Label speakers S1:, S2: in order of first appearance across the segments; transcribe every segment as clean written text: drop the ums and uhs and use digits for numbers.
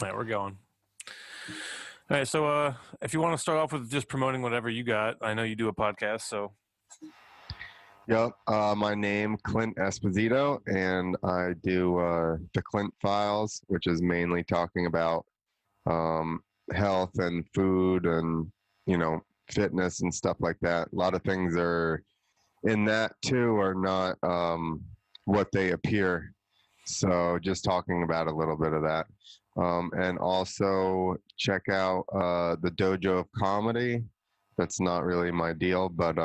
S1: All right, we're going. All right, so if you want to start off with just promoting whatever you got, I know you do a podcast, so
S2: Yep. My name Clint Esposito, and I do the Clint Files, which is mainly talking about health and food and fitness and stuff like that. A lot of things are in that too are not what they appear. So just talking about a little bit of that, and also check out the Dojo of Comedy. That's not really my deal, but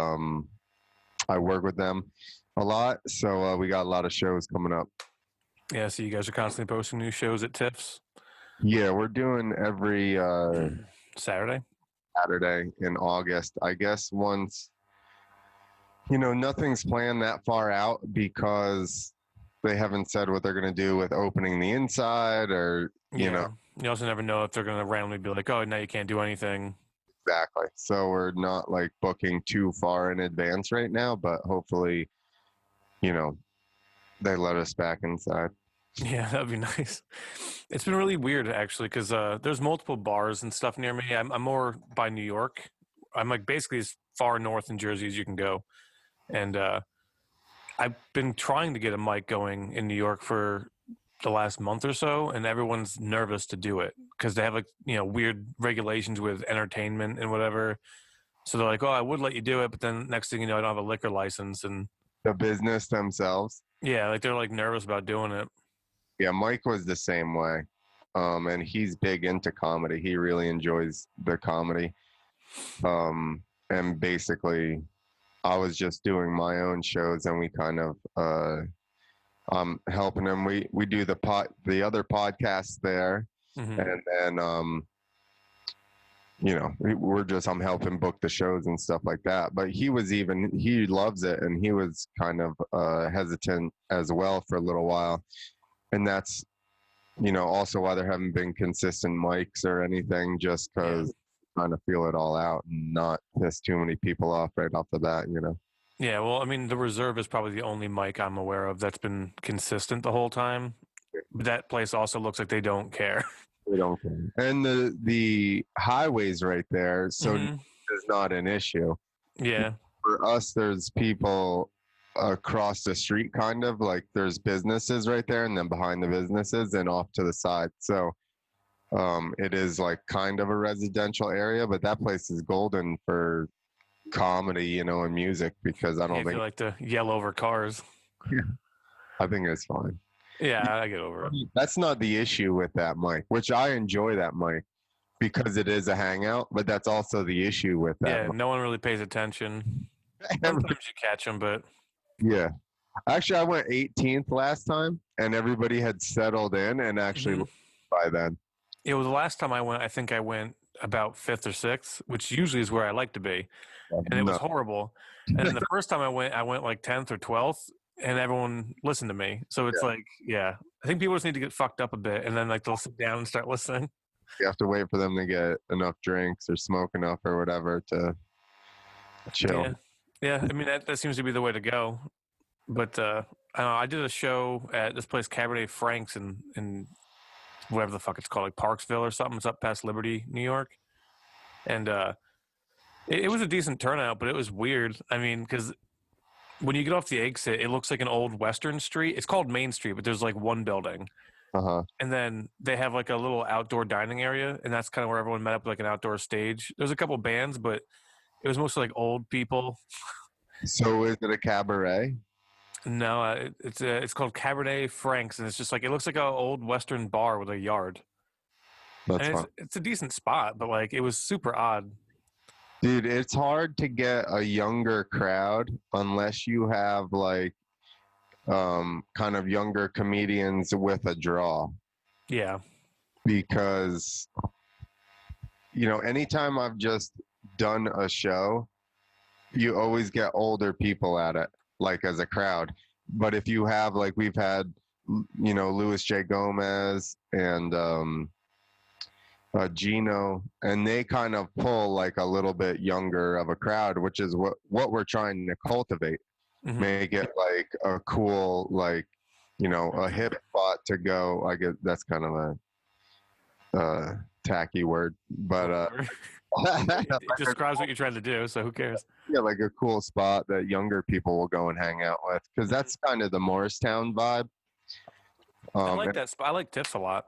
S2: I work with them a lot, so we got a lot of shows coming up.
S1: yeah, so you guys are constantly posting new shows at TIFFs.
S2: Yeah, we're doing every
S1: Saturday.
S2: Saturday in August. I guess once, nothing's planned that far out because they haven't said what they're going to do with opening the inside or,
S1: Yeah, you also never know if they're going to randomly be like, "Oh, now you can't do anything."
S2: exactly. So we're not like booking too far in advance right now, but hopefully, you know, they let us back inside.
S1: Yeah, that'd be nice. It's been really weird actually because there's multiple bars and stuff near me. I'm more by New York. I'm like basically as far north in Jersey as you can go, and I've been trying to get a mic going in New York for the last month or so, and everyone's nervous to do it because they have like weird regulations with entertainment and whatever. So they're like, "Oh, I would let you do it," but then next thing you know, I don't have a liquor license, and
S2: The business themselves.
S1: yeah, like they're like nervous about doing it.
S2: Yeah, Mike was the same way. And he's big into comedy. He really enjoys the comedy. And basically, I was just doing my own shows, and we kind of helping him. We do the other podcasts there,
S1: Hmm.
S2: and then we're just I'm helping book the shows and stuff like that. But he loves it, and he was kind of hesitant as well for a little while, and that's also why there haven't been consistent mics or anything, just
S1: Yeah,
S2: because trying to feel it all out and not piss too many people off right off the bat.
S1: yeah. Well, I mean, the Reserve is probably the only mic I'm aware of that's been consistent the whole time. But that place also looks like they don't care.
S2: We don't care. And the highways right there, so
S1: Hmm.
S2: is not an issue.
S1: Yeah,
S2: For us, there's people across the street, kind of like there's businesses right there, and then behind the businesses and off to the side. So it is like kind of a residential area, but that place is golden for comedy, and music because I
S1: yeah.
S2: don't
S1: If you
S2: think
S1: like to yell over cars,
S2: I think it's fine.
S1: yeah, I get over it.
S2: That's not the issue with that mic, which I enjoy that mic because it is a hangout, but that's also the issue with that
S1: Yeah,
S2: mic.
S1: no one really pays attention. Sometimes you catch them, but
S2: Yeah. Actually, I went 18th last time and everybody had settled in and actually
S1: hmm.
S2: left by then.
S1: It was the last time I went. I think I went about fifth or sixth, which usually is where I like to be, and it was
S2: No.
S1: horrible. And then the first time I went like 10th or 12th, and everyone listened to me. So it's
S2: Yeah.
S1: like, yeah, I think people just need to get fucked up a bit, and then like they'll sit down and start listening.
S2: You have to wait for them to get enough drinks or smoke enough or whatever to chill.
S1: Yeah, yeah. I mean that seems to be the way to go. But I don't know. I did a show at this place, Cabernet Franks, in whatever the fuck it's called, like Parksville or something. It's up past Liberty, New York, and it was a decent turnout, but it was weird. I mean, because when you get off the exit, it looks like an old Western street. It's called Main Street, but there's like one building.
S2: Uh-huh.
S1: And then they have like a little outdoor dining area, and that's kind of where everyone met up, like an outdoor stage. There's a couple bands, but it was mostly like old people.
S2: So is it a cabaret?
S1: No, it's called Cabernet Franks, and it's just like it looks like an old Western bar with a yard,
S2: That's
S1: and
S2: fine.
S1: it's a decent spot, but like it was super odd.
S2: Dude, it's hard to get a younger crowd unless you have like kind of younger comedians with a draw.
S1: Yeah,
S2: Because, anytime I've just done a show, you always get older people at it, like as a crowd. But if you have, like, we've had, Louis J. Gomez and Gino, and they kind of pull like a little bit younger of a crowd, which is what we're trying to cultivate.
S1: hmm.
S2: Make it like a cool, like, a hip spot to go. I guess that's kind of a tacky word, but
S1: Whatever. It
S2: like
S1: describes what you're trying to do, so who cares?
S2: yeah, like a cool spot that younger people will go and hang out with, because that's kind of the Morristown vibe.
S1: I like
S2: And,
S1: that spot. I like Tips a lot.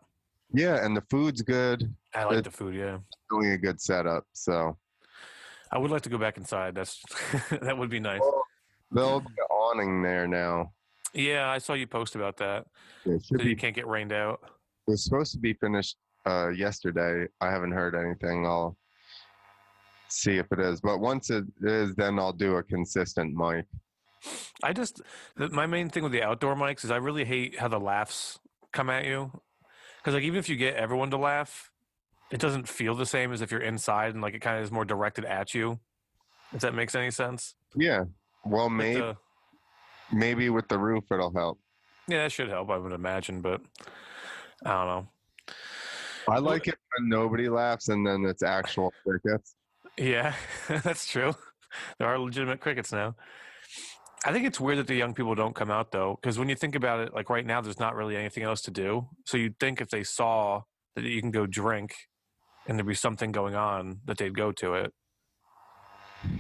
S2: yeah, and the food's good.
S1: I like
S2: It's
S1: the food. Yeah,
S2: doing a good setup. So
S1: I would like to go back inside. That's that would be nice.
S2: well, there'll be an awning there now.
S1: Yeah, I saw you post about that.
S2: It should
S1: So you
S2: be.
S1: can't get rained out.
S2: It was supposed to be finished yesterday. I haven't heard anything. I'll see if it is. But once it is, then I'll do a consistent mic.
S1: My main thing with the outdoor mics is I really hate how the laughs come at you. Because like even if you get everyone to laugh, it doesn't feel the same as if you're inside and like it kind of is more directed at you. If that makes any sense.
S2: Yeah. Well,
S1: Like
S2: maybe with the roof it'll help.
S1: yeah, that should help, I would imagine, but I don't know.
S2: I like it when nobody laughs and then it's actual crickets.
S1: Yeah, that's true. There are legitimate crickets now. I think it's weird that the young people don't come out though, because when you think about it, like right now, there's not really anything else to do. So you'd think if they saw that you can go drink and there'd be something going on, that they'd go to it.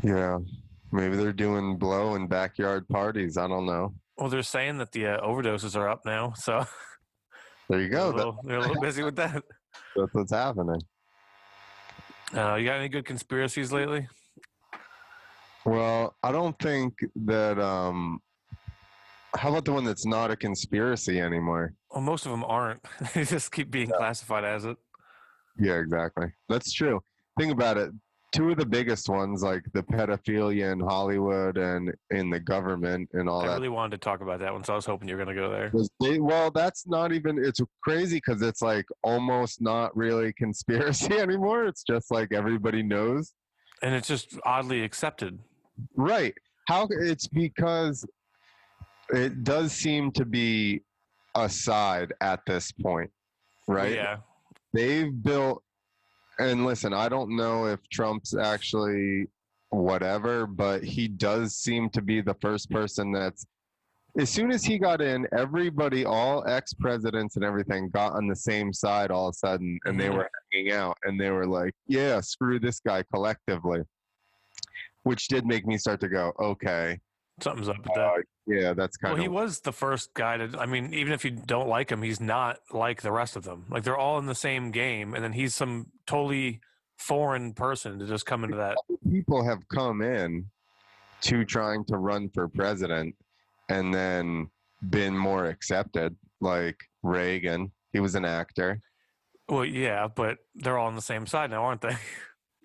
S2: Yeah. Maybe they're doing blow and backyard parties. I don't know.
S1: Well, they're saying that the overdoses are up now, so
S2: There you go.
S1: they're a little busy with that.
S2: That's what's happening.
S1: You got any good conspiracies lately?
S2: Well, I don't think that. How about the one that's not a conspiracy anymore?
S1: Well, most of them aren't. They just keep being classified as it.
S2: Yeah, exactly. That's true. Think about it. Two of the biggest ones, like the pedophilia in Hollywood and in the government and all
S1: I
S2: that.
S1: really wanted to talk about that one, so I was hoping you were going to go there.
S2: Well, that's not even. It's crazy because it's like almost not really conspiracy anymore. It's just like everybody knows.
S1: And it's just oddly accepted.
S2: Right. How it's because it does seem to be a side at this point, right?
S1: Yeah.
S2: They've built, and listen, I don't know if Trump's actually whatever, but he does seem to be the first person that's, as soon as he got in, everybody, all ex-presidents and everything got on the same side all of a sudden, and they were hanging out, and they were like, yeah, screw this guy collectively, which did make me start to go, okay.
S1: Something's up with that.
S2: Yeah, that's kind of.
S1: Well, he was the first guy to. I mean, even if you don't like him, he's not like the rest of them. Like they're all in the same game, and then he's some totally foreign person to just come into that.
S2: People have come in to trying to run for president and then been more accepted, like Reagan. He was an actor.
S1: Well, yeah, but they're all on the same side now, aren't they?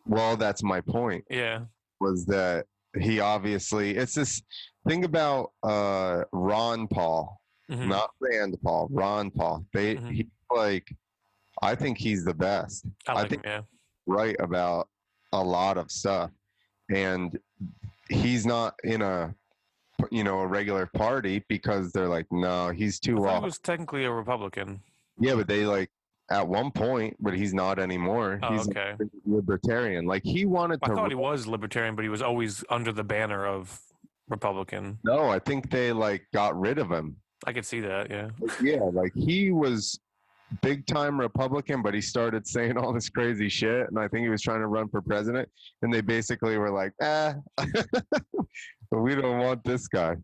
S2: Well, that's my point.
S1: Yeah.
S2: Was that he obviously, it's this thing about Ron Paul, not Rand Paul, Ron Paul. He like, I think he's the best.
S1: I think him, yeah.
S2: Right about a lot of stuff, and he's not in a regular party because they're like, no, he's too off.
S1: He was technically a Republican.
S2: Yeah, but they like at one point, but he's not anymore.
S1: Oh,
S2: he's
S1: okay.
S2: Libertarian. Like he wanted to.
S1: I thought he was libertarian, but he was always under the banner of Republican.
S2: No, I think they like got rid of him.
S1: I could see that. Yeah.
S2: Yeah, like he was big time Republican, but he started saying all this crazy shit, and I think he was trying to run for president, and they basically were like, but we don't want this guy.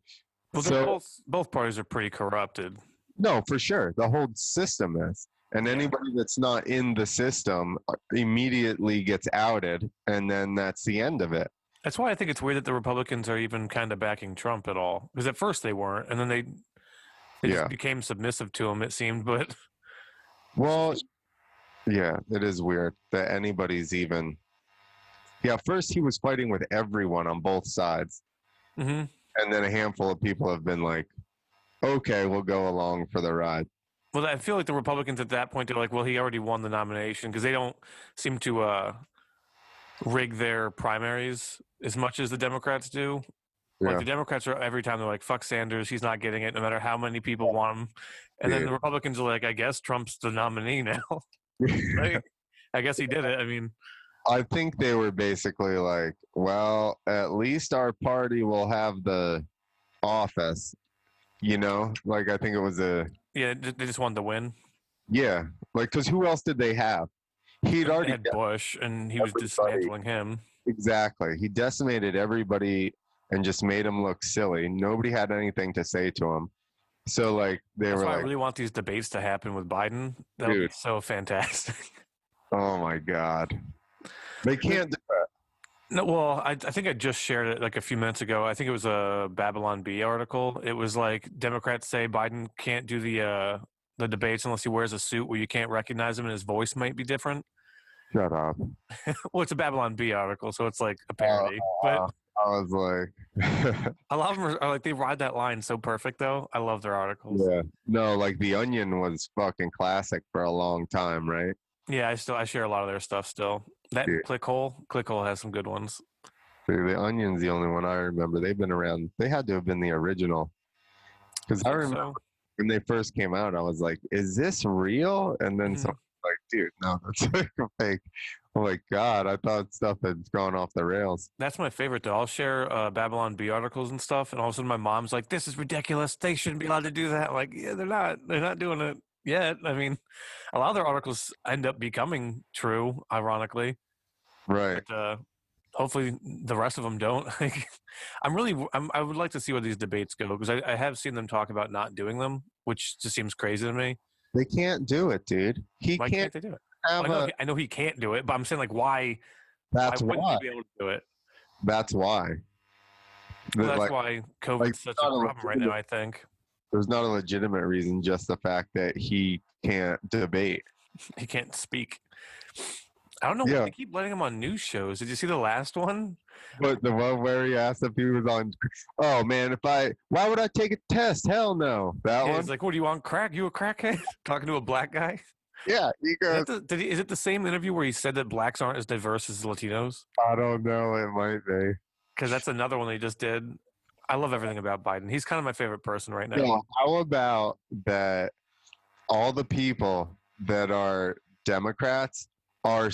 S1: Well, so, both parties are pretty corrupted.
S2: No, for sure. The whole system is. And anybody that's not in the system immediately gets outed, and then that's the end of it.
S1: That's why I think it's weird that the Republicans are even kind of backing Trump at all. Because at first they weren't, and then they just became submissive to him, it seemed. But
S2: well, yeah, it is weird that anybody's even. Yeah, first he was fighting with everyone on both sides, and then a handful of people have been like, "Okay, we'll go along for the ride."
S1: Well, I feel like the Republicans at that point, they're like, well, he already won the nomination because they don't seem to rig their primaries as much as the Democrats do. Yeah. Like the Democrats are every time they're like, fuck Sanders, he's not getting it no matter how many people want him. And then the Republicans are like, I guess Trump's the nominee now. Right? I guess he did it. I mean,
S2: I think they were basically like, well, at least our party will have the office, like I think it was a.
S1: Yeah, they just wanted to win.
S2: Yeah, like because who else did they have? He'd
S1: They
S2: already
S1: had
S2: got
S1: Bush, and he was
S2: everybody.
S1: dismantling him.
S2: Exactly. He decimated everybody and just made him look silly. Nobody had anything to say to him. So like they
S1: That's
S2: were
S1: why I
S2: like,
S1: really want these debates to happen with Biden. That would be
S2: dude,
S1: so fantastic.
S2: oh my God. They can't do it.
S1: No, well, I think I just shared it like a few minutes ago. I think it was a Babylon B article. It was like Democrats say Biden can't do the debates unless he wears a suit where you can't recognize him and his voice might be different.
S2: Shut up.
S1: Well, it's a Babylon B article, so it's like a
S2: Uh,
S1: parody. But
S2: I was like,
S1: a lot of them are like they ride that line so perfect though. I love their articles.
S2: yeah. No, like The Onion was fucking classic for a long time, right?
S1: Yeah, I share a lot of their stuff still. That
S2: Yeah.
S1: and Clickhole has some good ones.
S2: The Onion's the only one I remember. They've been around. They had to have been the original. Because
S1: I
S2: I
S1: think
S2: remember
S1: so.
S2: when they first came out, I was like, is this real? And then
S1: Mhm.
S2: someone was like, dude, no, that's like a fake. Oh my God, I thought stuff had gone off the rails.
S1: That's my favorite though. I'll share Babylon B articles and stuff, and all of a sudden my mom's like, "This is ridiculous. They shouldn't be allowed to do that." I'm like, yeah, they're not. They're not doing it yet. I mean, a lot of their articles end up becoming true, ironically,
S2: Right.
S1: but hopefully the rest of them don't. Like, I would like to see where these debates go because I have seen them talk about not doing them, which just seems crazy to me.
S2: They can't do it, dude. He
S1: Why
S2: can't
S1: can't they do it? Well,
S2: have a.
S1: I know he can't do it, but I'm saying like, why
S2: That's
S1: wouldn't they
S2: why.
S1: be able to do it?
S2: That's why.
S1: Well,
S2: That
S1: that's
S2: like
S1: why
S2: like
S1: COVID's such a problem right now. I think
S2: there's not a legitimate reason, just the fact that he can't debate.
S1: he can't speak. I don't know why
S2: Yeah,
S1: they keep letting him on news shows. Did you see the last one?
S2: but the one where he asked if he was on, oh man, why would I take a test? Hell no. That
S1: Yeah,
S2: one?
S1: he's like, "What do you want? Crack? You a crackhead?" Talking to a black guy.
S2: Yeah, he goes,
S1: Is it the same interview where he said that blacks aren't as diverse as Latinos?
S2: I don't know, it might be.
S1: Because that's another one they just did. I love everything about Biden. He's kind of my favorite person right now.
S2: Yeah, how about that all the people that are Democrats are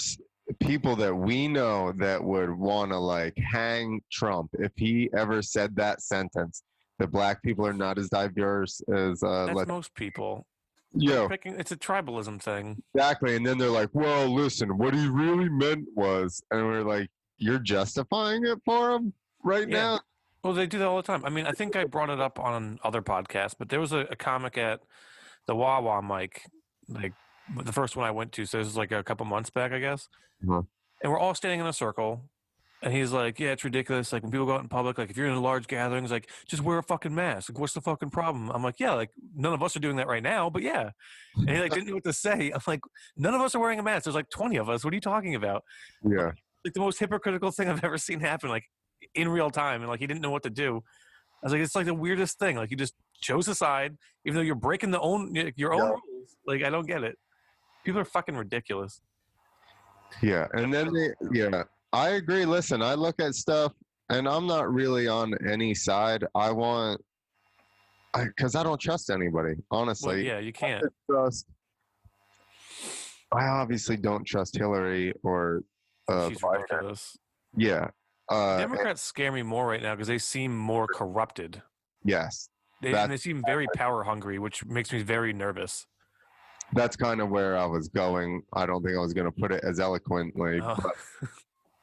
S2: people that we know that would want to like hang Trump if he ever said that sentence that black people are not as diverse as
S1: That's most people. They're
S2: yo,
S1: picking. It's a tribalism thing.
S2: exactly. And then they're like, well, listen, what he really meant was, and we're like, you're justifying it for him right
S1: Yeah.
S2: now?
S1: Well, they do that all the time. I mean, I think I brought it up on other podcasts, but there was a comic at the Wawa mic, like the first one I went to. So this was like a couple months back, I guess.
S2: Uh-huh.
S1: And we're all standing in a circle. And he's like, yeah, it's ridiculous. Like when people go out in public, like if you're in large gatherings, like just wear a fucking mask. Like, what's the fucking problem? I'm like, yeah, like none of us are doing that right now, but yeah. And he like didn't know what to say. I'm like, none of us are wearing a mask. There's like 20 of us. What are you talking about?
S2: Yeah.
S1: Like the most hypocritical thing I've ever seen happen, like in real time. And like he didn't know what to do. I was like, it's like the weirdest thing. Like you just chose a side, even though you're breaking your own
S2: Yeah.
S1: rules. Like I don't get it. People are fucking ridiculous.
S2: Yeah. And then yeah, I agree. Listen, I look at stuff and I'm not really on any side. Because I don't trust anybody,
S1: Well,
S2: honestly.
S1: yeah, you can't.
S2: Trust. I obviously don't trust Hillary or
S1: She's
S2: Biden.
S1: ridiculous.
S2: Yeah.
S1: Democrats scare me more right now because they seem more corrupted.
S2: Yes.
S1: And they seem very power hungry, which makes me very nervous.
S2: That's kind of where I was going. I don't think I was going to put it as eloquently, but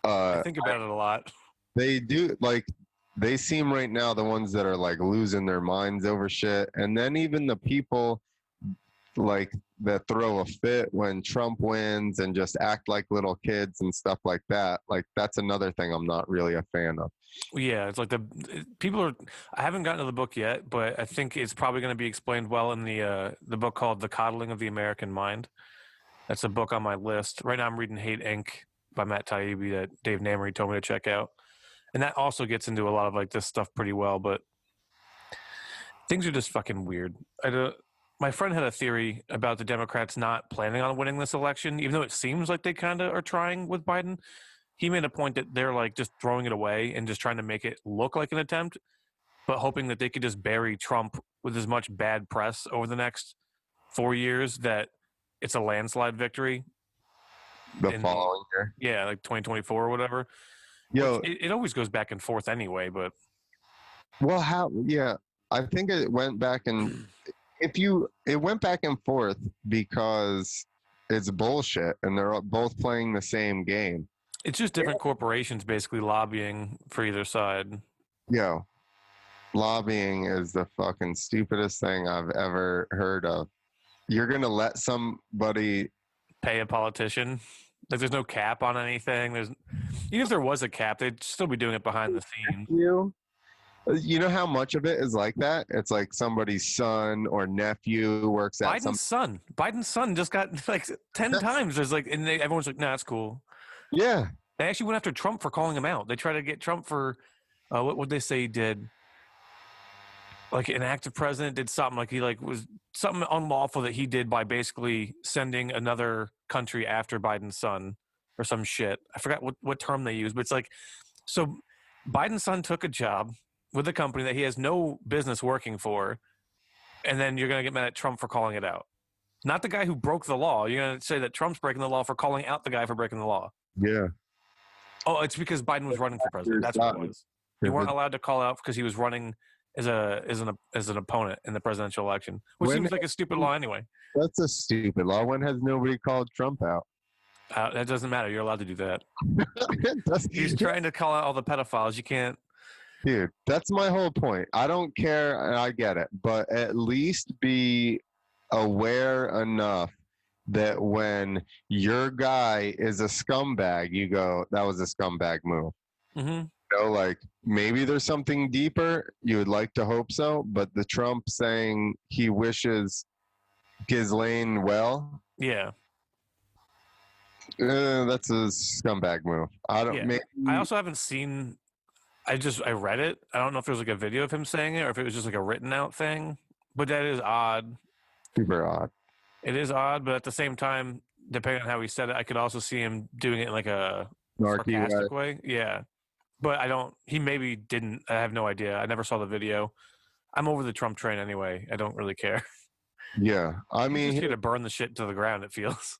S1: I think about it a lot.
S2: they do like they seem right now the ones that are like losing their minds over shit, and then even the people like that throw a fit when Trump wins and just act like little kids and stuff like that. Like that's another thing I'm not really a fan of.
S1: Yeah, it's like people are. I haven't gotten to the book yet, but I think it's probably going to be explained well in the book called "The Coddling of the American Mind." That's a book on my list right now. I'm reading "Hate Inc." by Matt Taibbi that Dave Namery told me to check out, and that also gets into a lot of like this stuff pretty well. But things are just fucking weird. My friend had a theory about the Democrats not planning on winning this election, even though it seems like they kind of are trying with Biden. He made a point that they're like just throwing it away and just trying to make it look like an attempt, but hoping that they could just bury Trump with as much bad press over the next 4 years that it's a landslide victory.
S2: The following year.
S1: Yeah, like 2024 or whatever.
S2: Yo,
S1: it always goes back and forth anyway, but
S2: well, how? Yeah, I think it went back and it went back and forth because it's bullshit, and they're both playing the same game.
S1: It's just different corporations basically lobbying for either side.
S2: Yo, lobbying is the fucking stupidest thing I've ever heard of. You're gonna let somebody
S1: Pay a politician. Like there's no cap on anything. There's even if there was a cap, they'd still be doing it behind the scenes.
S2: you know how much of it is like that? It's like somebody's son or nephew works at some.
S1: Biden's son just got like 10 times. There's like, and everyone's like, "Nah, that's cool."
S2: Yeah,
S1: They actually went after Trump for calling him out. They tried to get Trump for what would they say he did? Like an active president did something like he like was something unlawful that he did by basically sending another country after Biden's son or some shit. I forgot what term they used, but it's like so Biden's son took a job with a company that he has no business working for, and then you're gonna get mad at Trump for calling it out. Not the guy who broke the law. You're gonna say that Trump's breaking the law for calling out the guy for breaking the law.
S2: yeah.
S1: Oh, it's because Biden was running for president. That's what it was. You weren't allowed to call out because he was running as an opponent in the presidential election, which seems like a stupid law anyway.
S2: That's a stupid law. When has nobody called Trump out?
S1: That doesn't matter. You're allowed to do that. He's trying to call out all the pedophiles. You can't.
S2: Dude, that's my whole point. I don't care, and I get it, but at least be aware enough that when your guy is a scumbag, you go, that was a scumbag move.
S1: Mm-hmm.
S2: You know, like maybe there's something deeper. You would like to hope so, but the Trump saying he wishes Ghislaine well,
S1: Yeah.
S2: that's a scumbag move. I don't.
S1: Yeah.
S2: Maybe,
S1: I also haven't seen. I read it. I don't know if there was like a video of him saying it or if it was just like a written out thing. But that is odd.
S2: super odd.
S1: It is odd, but at the same time, depending on how he said it, I could also see him doing it in like a
S2: Narky
S1: sarcastic way. Yeah. But I don't. He maybe didn't. I have no idea. I never saw the video. I'm over the Trump train anyway. I don't really care.
S2: Yeah, I
S1: He's
S2: mean,
S1: just here to burn the shit to the ground. It feels.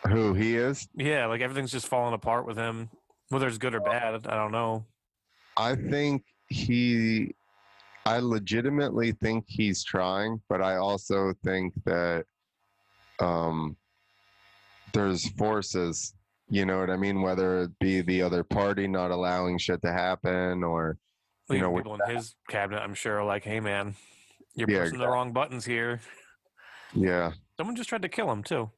S2: who he is?
S1: Yeah, like everything's just falling apart with him. Whether it's good or bad, I don't know.
S2: I think I legitimately think he's trying, but I also think that there's forces, you know what I mean? Whether it be the other party not allowing shit to happen or, you know,
S1: people in his cabinet, I'm sure, are like, hey, man, you're pushing the wrong buttons here.
S2: Yeah.
S1: Someone just tried to kill him, too.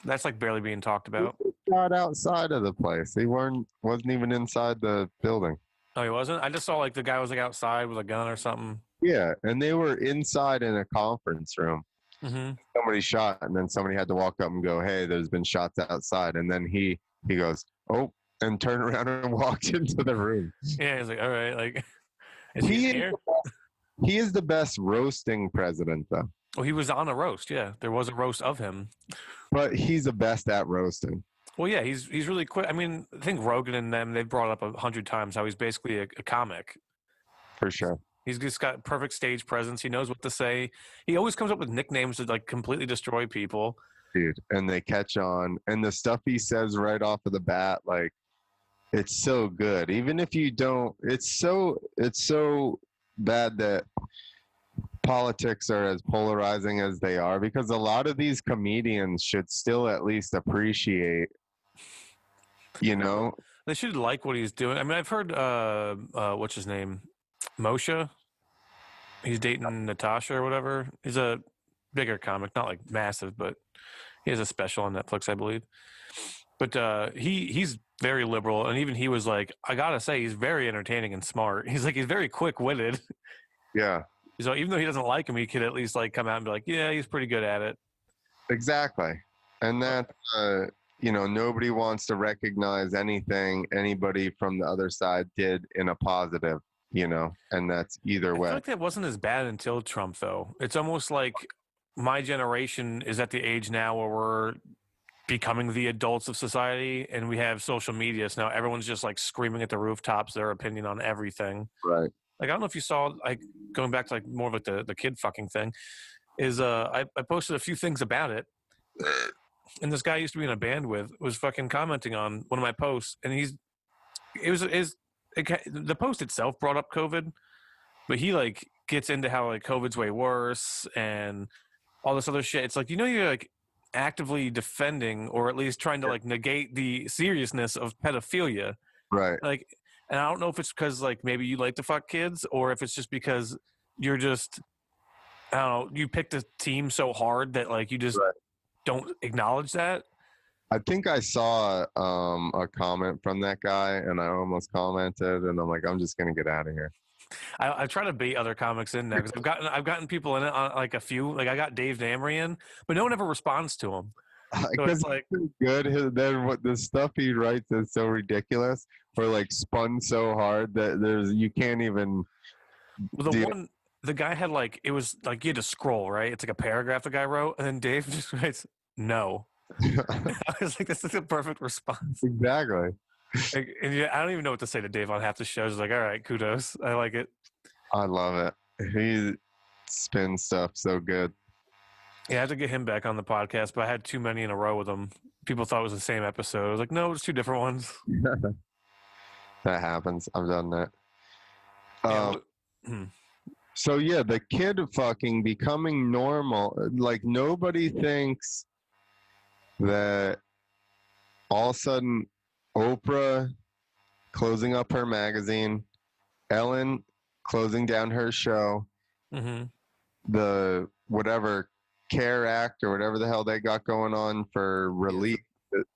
S1: That's like barely being talked about.
S2: He got outside of the place. He wasn't even inside the building.
S1: Oh, he wasn't? I just saw like the guy was like outside with a gun or something.
S2: Yeah, and they were inside in a conference room.
S1: Mm-hmm.
S2: Somebody shot, and then somebody had to walk up and go, "Hey, there's been shots outside." And then he goes, "Oh," and turned around and walked into the room.
S1: Yeah, he's like, "All right, like, is he here?"
S2: He is the best roasting president, though.
S1: Well, he was on a roast. Yeah, there was a roast of him.
S2: But he's the best at roasting.
S1: Well, yeah, he's really quick. I mean, I think Rogan and them, they've brought up 100 times how he's basically a comic.
S2: For sure.
S1: He's just got perfect stage presence. He knows what to say. He always comes up with nicknames that like completely destroy people.
S2: Dude, and they catch on. And the stuff he says right off of the bat, like, it's so good. Even if you don't, it's so bad that politics are as polarizing as they are, because a lot of these comedians should still at least appreciate, you know,
S1: they should like what he's doing. I mean, I've heard what's his name, Moshe. He's dating Natasha or whatever. He's a bigger comic, not like massive, but he has a special on Netflix, I believe. But he's very liberal, and even he was like, I gotta say, he's very entertaining and smart. He's like, he's very quick witted.
S2: Yeah.
S1: So even though he doesn't like him, he could at least like come out and be like, yeah, he's pretty good at it.
S2: Exactly. And that, you know, nobody wants to recognize anything anybody from the other side did in a positive, you know, and that's either way.
S1: I feel like that wasn't as bad until Trump, though. It's almost like my generation is at the age now where we're becoming the adults of society, and we have social media. So now everyone's just like screaming at the rooftops their opinion on everything.
S2: Right.
S1: Like, I don't know if you saw, like, going back to like more of like the kid fucking thing, is I posted a few things about it, and this guy I used to be in a band with was fucking commenting on one of my posts, and the post itself brought up COVID, but he like gets into how like COVID's way worse and all this other shit. It's like, you're like actively defending or at least trying to like negate the seriousness of pedophilia.
S2: Right.
S1: Like, and I don't know if it's because like maybe you like to fuck kids or if it's just because you're just, I don't know, you picked a team so hard that like you just
S2: Right.
S1: don't acknowledge that.
S2: I think I saw a comment from that guy, and I almost commented, and I'm like, I'm just gonna get out of here.
S1: I try to bait other comics in there because I've gotten people in it on like a few. Like I got Dave Damry in, but no one ever responds to him. So
S2: Because
S1: it's like
S2: he's good. Then what the stuff he writes is so ridiculous, or like spun so hard that you can't even.
S1: the guy had like it was like you had to scroll, right. It's like a paragraph the guy wrote, and then Dave just writes no. I was like, this is a perfect response.
S2: Exactly.
S1: Like, and yeah, I don't even know what to say to Dave on half the shows. Like, all right, kudos, I like it.
S2: I love it. He spins stuff so good.
S1: Yeah, I had to get him back on the podcast, but I had too many in a row with him. People thought it was the same episode. I was like, no, it's two different ones.
S2: That happens. I've done that.
S1: Yeah,
S2: So yeah, the kid fucking becoming normal. Like nobody thinks that all of a sudden Oprah closing up her magazine, Ellen closing down her show, the whatever CARE Act or whatever the hell they got going on for relief.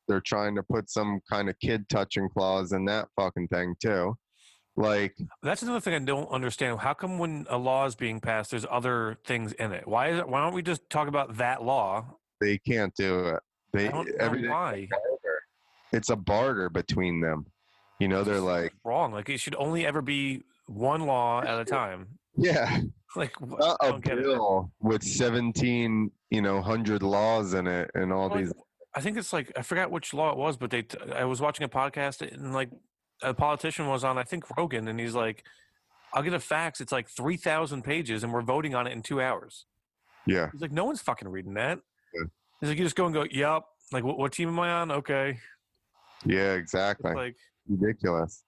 S2: They're trying to put some kind of kid touching clause in that fucking thing too. Like
S1: that's another thing I don't understand. How come when a law is being passed, there's other things in it? Why don't we just talk about that law?
S2: they can't do it.
S1: I don't know why.
S2: It's a barter between them. They're like
S1: wrong. Like it should only ever be one law at a time.
S2: yeah.
S1: Like
S2: Not a bill with 1,700 laws in it and all these.
S1: I think it's like I forgot which law it was, but I was watching a podcast and like a politician was on, I think Rogan, and he's like, "I'll get a fax. It's like 3,000 pages, and we're voting on it in 2 hours."
S2: Yeah.
S1: He's like, "No one's fucking reading that."
S2: Yeah.
S1: He's like, "You just go and go, yep." Like, what team am I on? Okay.
S2: Yeah, exactly.
S1: It's like
S2: ridiculous.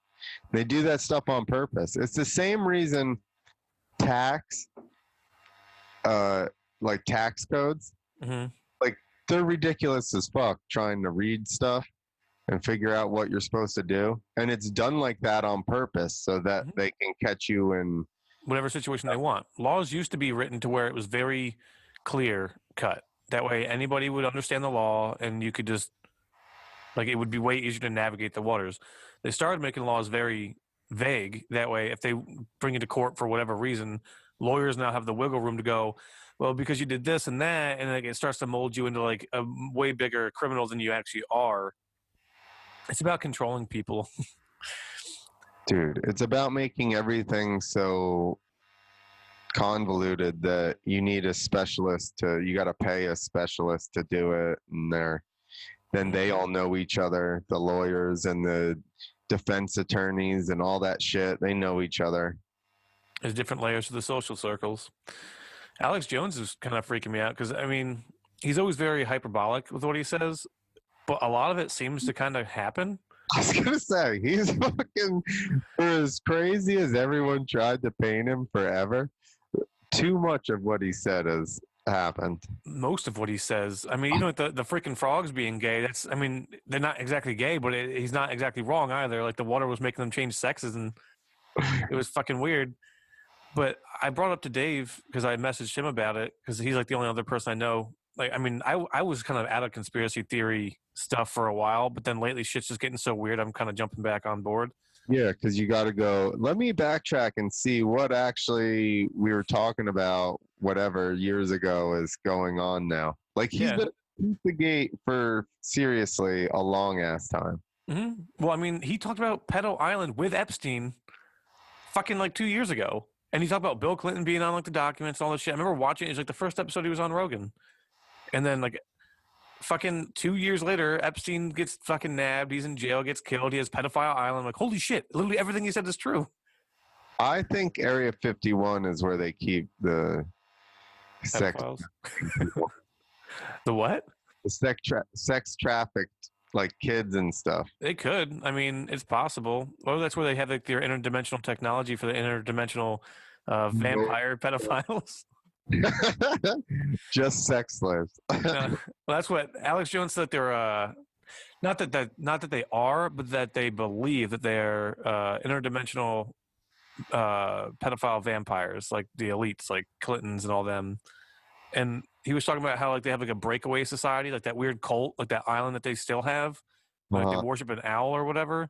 S2: They do that stuff on purpose. It's the same reason tax like tax codes like they're ridiculous as fuck trying to read stuff and figure out what you're supposed to do, and it's done like that on purpose so that they can catch you in
S1: whatever situation they want. Laws used to be written to where it was very clear cut, that way anybody would understand the law and you could just like it would be way easier to navigate the waters. They started making laws very vague. That way, if they bring you to court for whatever reason, lawyers now have the wiggle room to go, well, because you did this and that, and like it starts to mold you into like a way bigger criminal than you actually are. It's about controlling people.
S2: Dude, it's about making everything so convoluted that you need a specialist you got to pay a specialist to do it, and then they all know each other, the lawyers and the defense attorneys and all that shit. They know each other.
S1: There's different layers to the social circles. Alex Jones is kind of freaking me out because, I mean, he's always very hyperbolic with what he says, but a lot of it seems to kind of happen.
S2: I was going to say, he's fucking, for as crazy as everyone tried to paint him forever, too much of what he said has happened.
S1: Most of what he says. I mean, even with the freaking frogs being gay, that's, I mean, they're not exactly gay, but he's not exactly wrong either. Like the water was making them change sexes and it was fucking weird. But I brought up to Dave because I messaged him about it because he's like the only other person I know. Like, I mean, I was kind of out of conspiracy theory stuff for a while, but then lately shit's just getting so weird. I'm kind of jumping back on board.
S2: Yeah, because you got to go. Let me backtrack and see what actually we were talking about, whatever years ago, is going on now. Like he's been at the gate for seriously a long ass time.
S1: Mm-hmm. Well, I mean, he talked about Pedo Island with Epstein fucking like 2 years ago. And he talked about Bill Clinton being on like the documents and all this shit. I remember watching it. It was like the first episode he was on Rogan. And then like fucking 2 years later, Epstein gets fucking nabbed. He's in jail, gets killed. He has Pedophile Island. Like, holy shit. Literally everything he said is true.
S2: I think Area 51 is where they keep the sex.
S1: The what?
S2: The sex trafficked like kids and stuff.
S1: They could. I mean, it's possible. Or that's where they have like their interdimensional technology for the interdimensional vampire pedophiles.
S2: Just sex slaves.
S1: Well, that's what Alex Jones said. They're not that they are, but that they believe that they're interdimensional pedophile vampires, like the elites, like Clintons and all them. And he was talking about how like they have like a breakaway society, like that weird cult, like that island that they still have, like they worship an owl or whatever.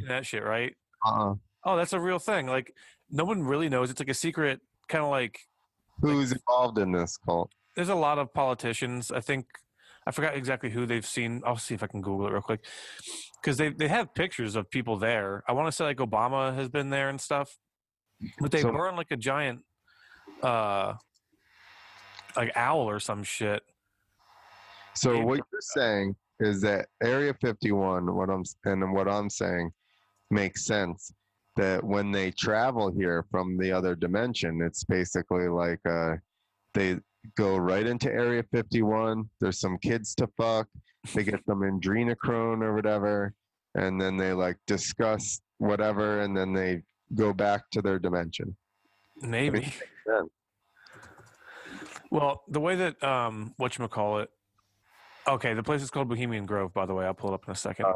S1: That shit, right? Oh, that's a real thing. Like no one really knows. It's like a secret, kind of like
S2: Who's involved in this cult?
S1: there's a lot of politicians. I think I forgot exactly who they've seen. I'll see if I can Google it real quick because they have pictures of people there. I want to say like Obama has been there and stuff, but they burn like a giant like owl or some shit.
S2: So what you're saying is that Area 51, what I'm saying makes sense. That when they travel here from the other dimension, it's basically like they go right into Area 51. There's some kids to fuck. They get some adrenochrome or whatever, and then they like discuss whatever, and then they go back to their dimension.
S1: Maybe. Well, the way that whatchamacallit. Okay, the place is called Bohemian Grove, by the way. I'll pull it up in a second.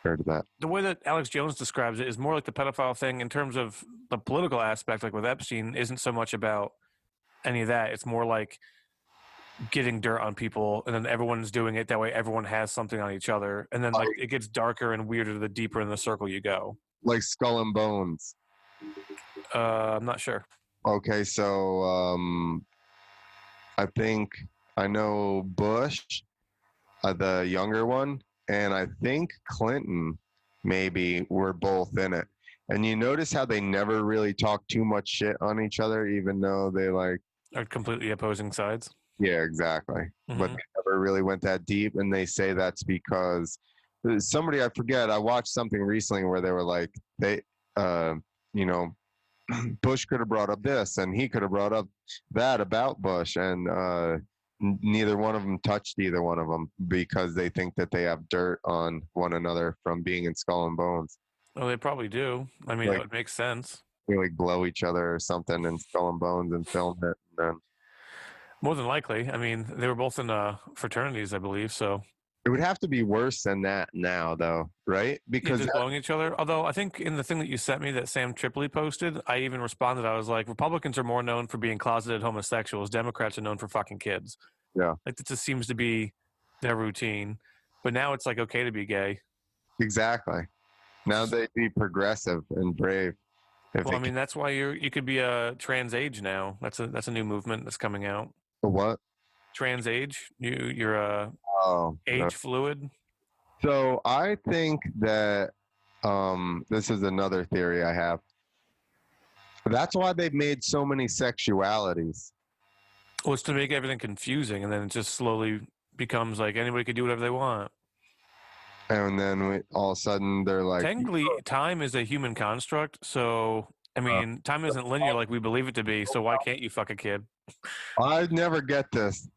S2: Heard of that.
S1: The way that Alex Jones describes it is more like the pedophile thing in terms of the political aspect, like with Epstein, isn't so much about any of that. It's more like getting dirt on people, and then everyone's doing it that way. Everyone has something on each other, and then like it gets darker and weirder the deeper in the circle you go.
S2: Like Skull and Bones.
S1: I'm not sure.
S2: Okay, so I think I know Bush, the younger one, and I think Clinton maybe were both in it. And you notice how they never really talk too much shit on each other, even though they like
S1: are completely opposing sides.
S2: Yeah, exactly. Mm-hmm. But they never really went that deep, and they say that's because somebody, I forget, I watched something recently where they were like, Bush could have brought up this, and he could have brought up that about Bush, and neither one of them touched either one of them because they think that they have dirt on one another from being in Skull and Bones.
S1: Well, they probably do. I mean, that would make sense.
S2: They like blow each other or something in Skull and Bones and film it. And then
S1: more than likely. I mean, they were both in fraternities, I believe. So
S2: it would have to be worse than that now, though, right? Because
S1: just blowing each other. Although I think in the thing that you sent me that Sam Tripoli posted, I even responded. I was like, Republicans are more known for being closeted homosexuals. Democrats are known for fucking kids.
S2: Yeah.
S1: Like that just seems to be their routine. But now it's like okay to be gay.
S2: Exactly. Now they'd be progressive and brave.
S1: Well, I mean, that's why you could be a trans age now. That's a new movement that's coming out.
S2: A what?
S1: Trans age. You're age fluid.
S2: So I think that this is another theory I have. That's why they've made so many sexualities.
S1: Well, it's to make everything confusing, and then it just slowly becomes like anybody can do whatever they want.
S2: And then all of a sudden they're like...
S1: Technically, time is a human construct, so, I mean, time isn't linear like we believe it to be, so why can't you fuck a kid?
S2: I never get this.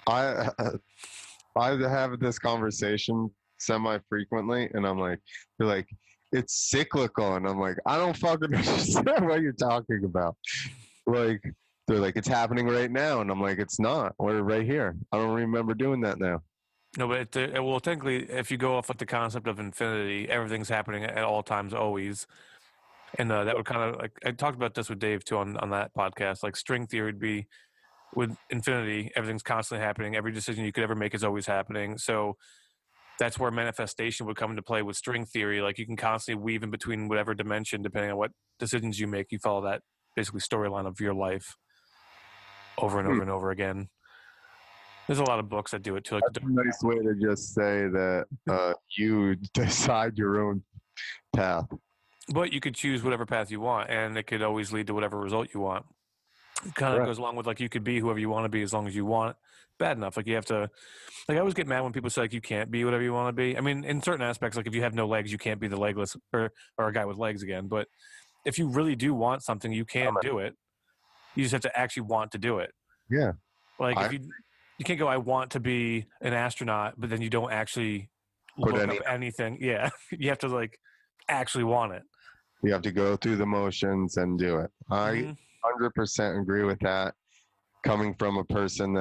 S2: I have this conversation semi-frequently, and I'm like, they're like, it's cyclical, and I'm like, I don't fucking understand what you're talking about. Like, they're like, it's happening right now, and I'm like, it's not. We're right here. I don't remember doing that now.
S1: No, but well, technically, if you go off with the concept of infinity, everything's happening at all times, always. And that would kind of like I talked about this with Dave too on that podcast. Like string theory would be with infinity, everything's constantly happening. Every decision you could ever make is always happening. So that's where manifestation would come into play with string theory. Like you can constantly weave in between whatever dimension, depending on what decisions you make. You follow that basically storyline of your life over and over and over again. There's a lot of books that do it too. Like
S2: that's a nice way to just say that you decide your own path.
S1: But you could choose whatever path you want, and it could always lead to whatever result you want. It kind of goes along with like you could be whoever you want to be as long as you want it. Bad enough. Like you have to, like I always get mad when people say like you can't be whatever you want to be. I mean, in certain aspects, like if you have no legs, you can't be the legless or a guy with legs again. But if you really do want something, you can do it. You just have to actually want to do it.
S2: Yeah.
S1: Like if you can't go, I want to be an astronaut, but then you don't actually look up anything. Yeah. You have to like actually want it.
S2: You have to go through the motions and do it. I
S1: Mm-hmm.
S2: 100% agree with that. Coming from a person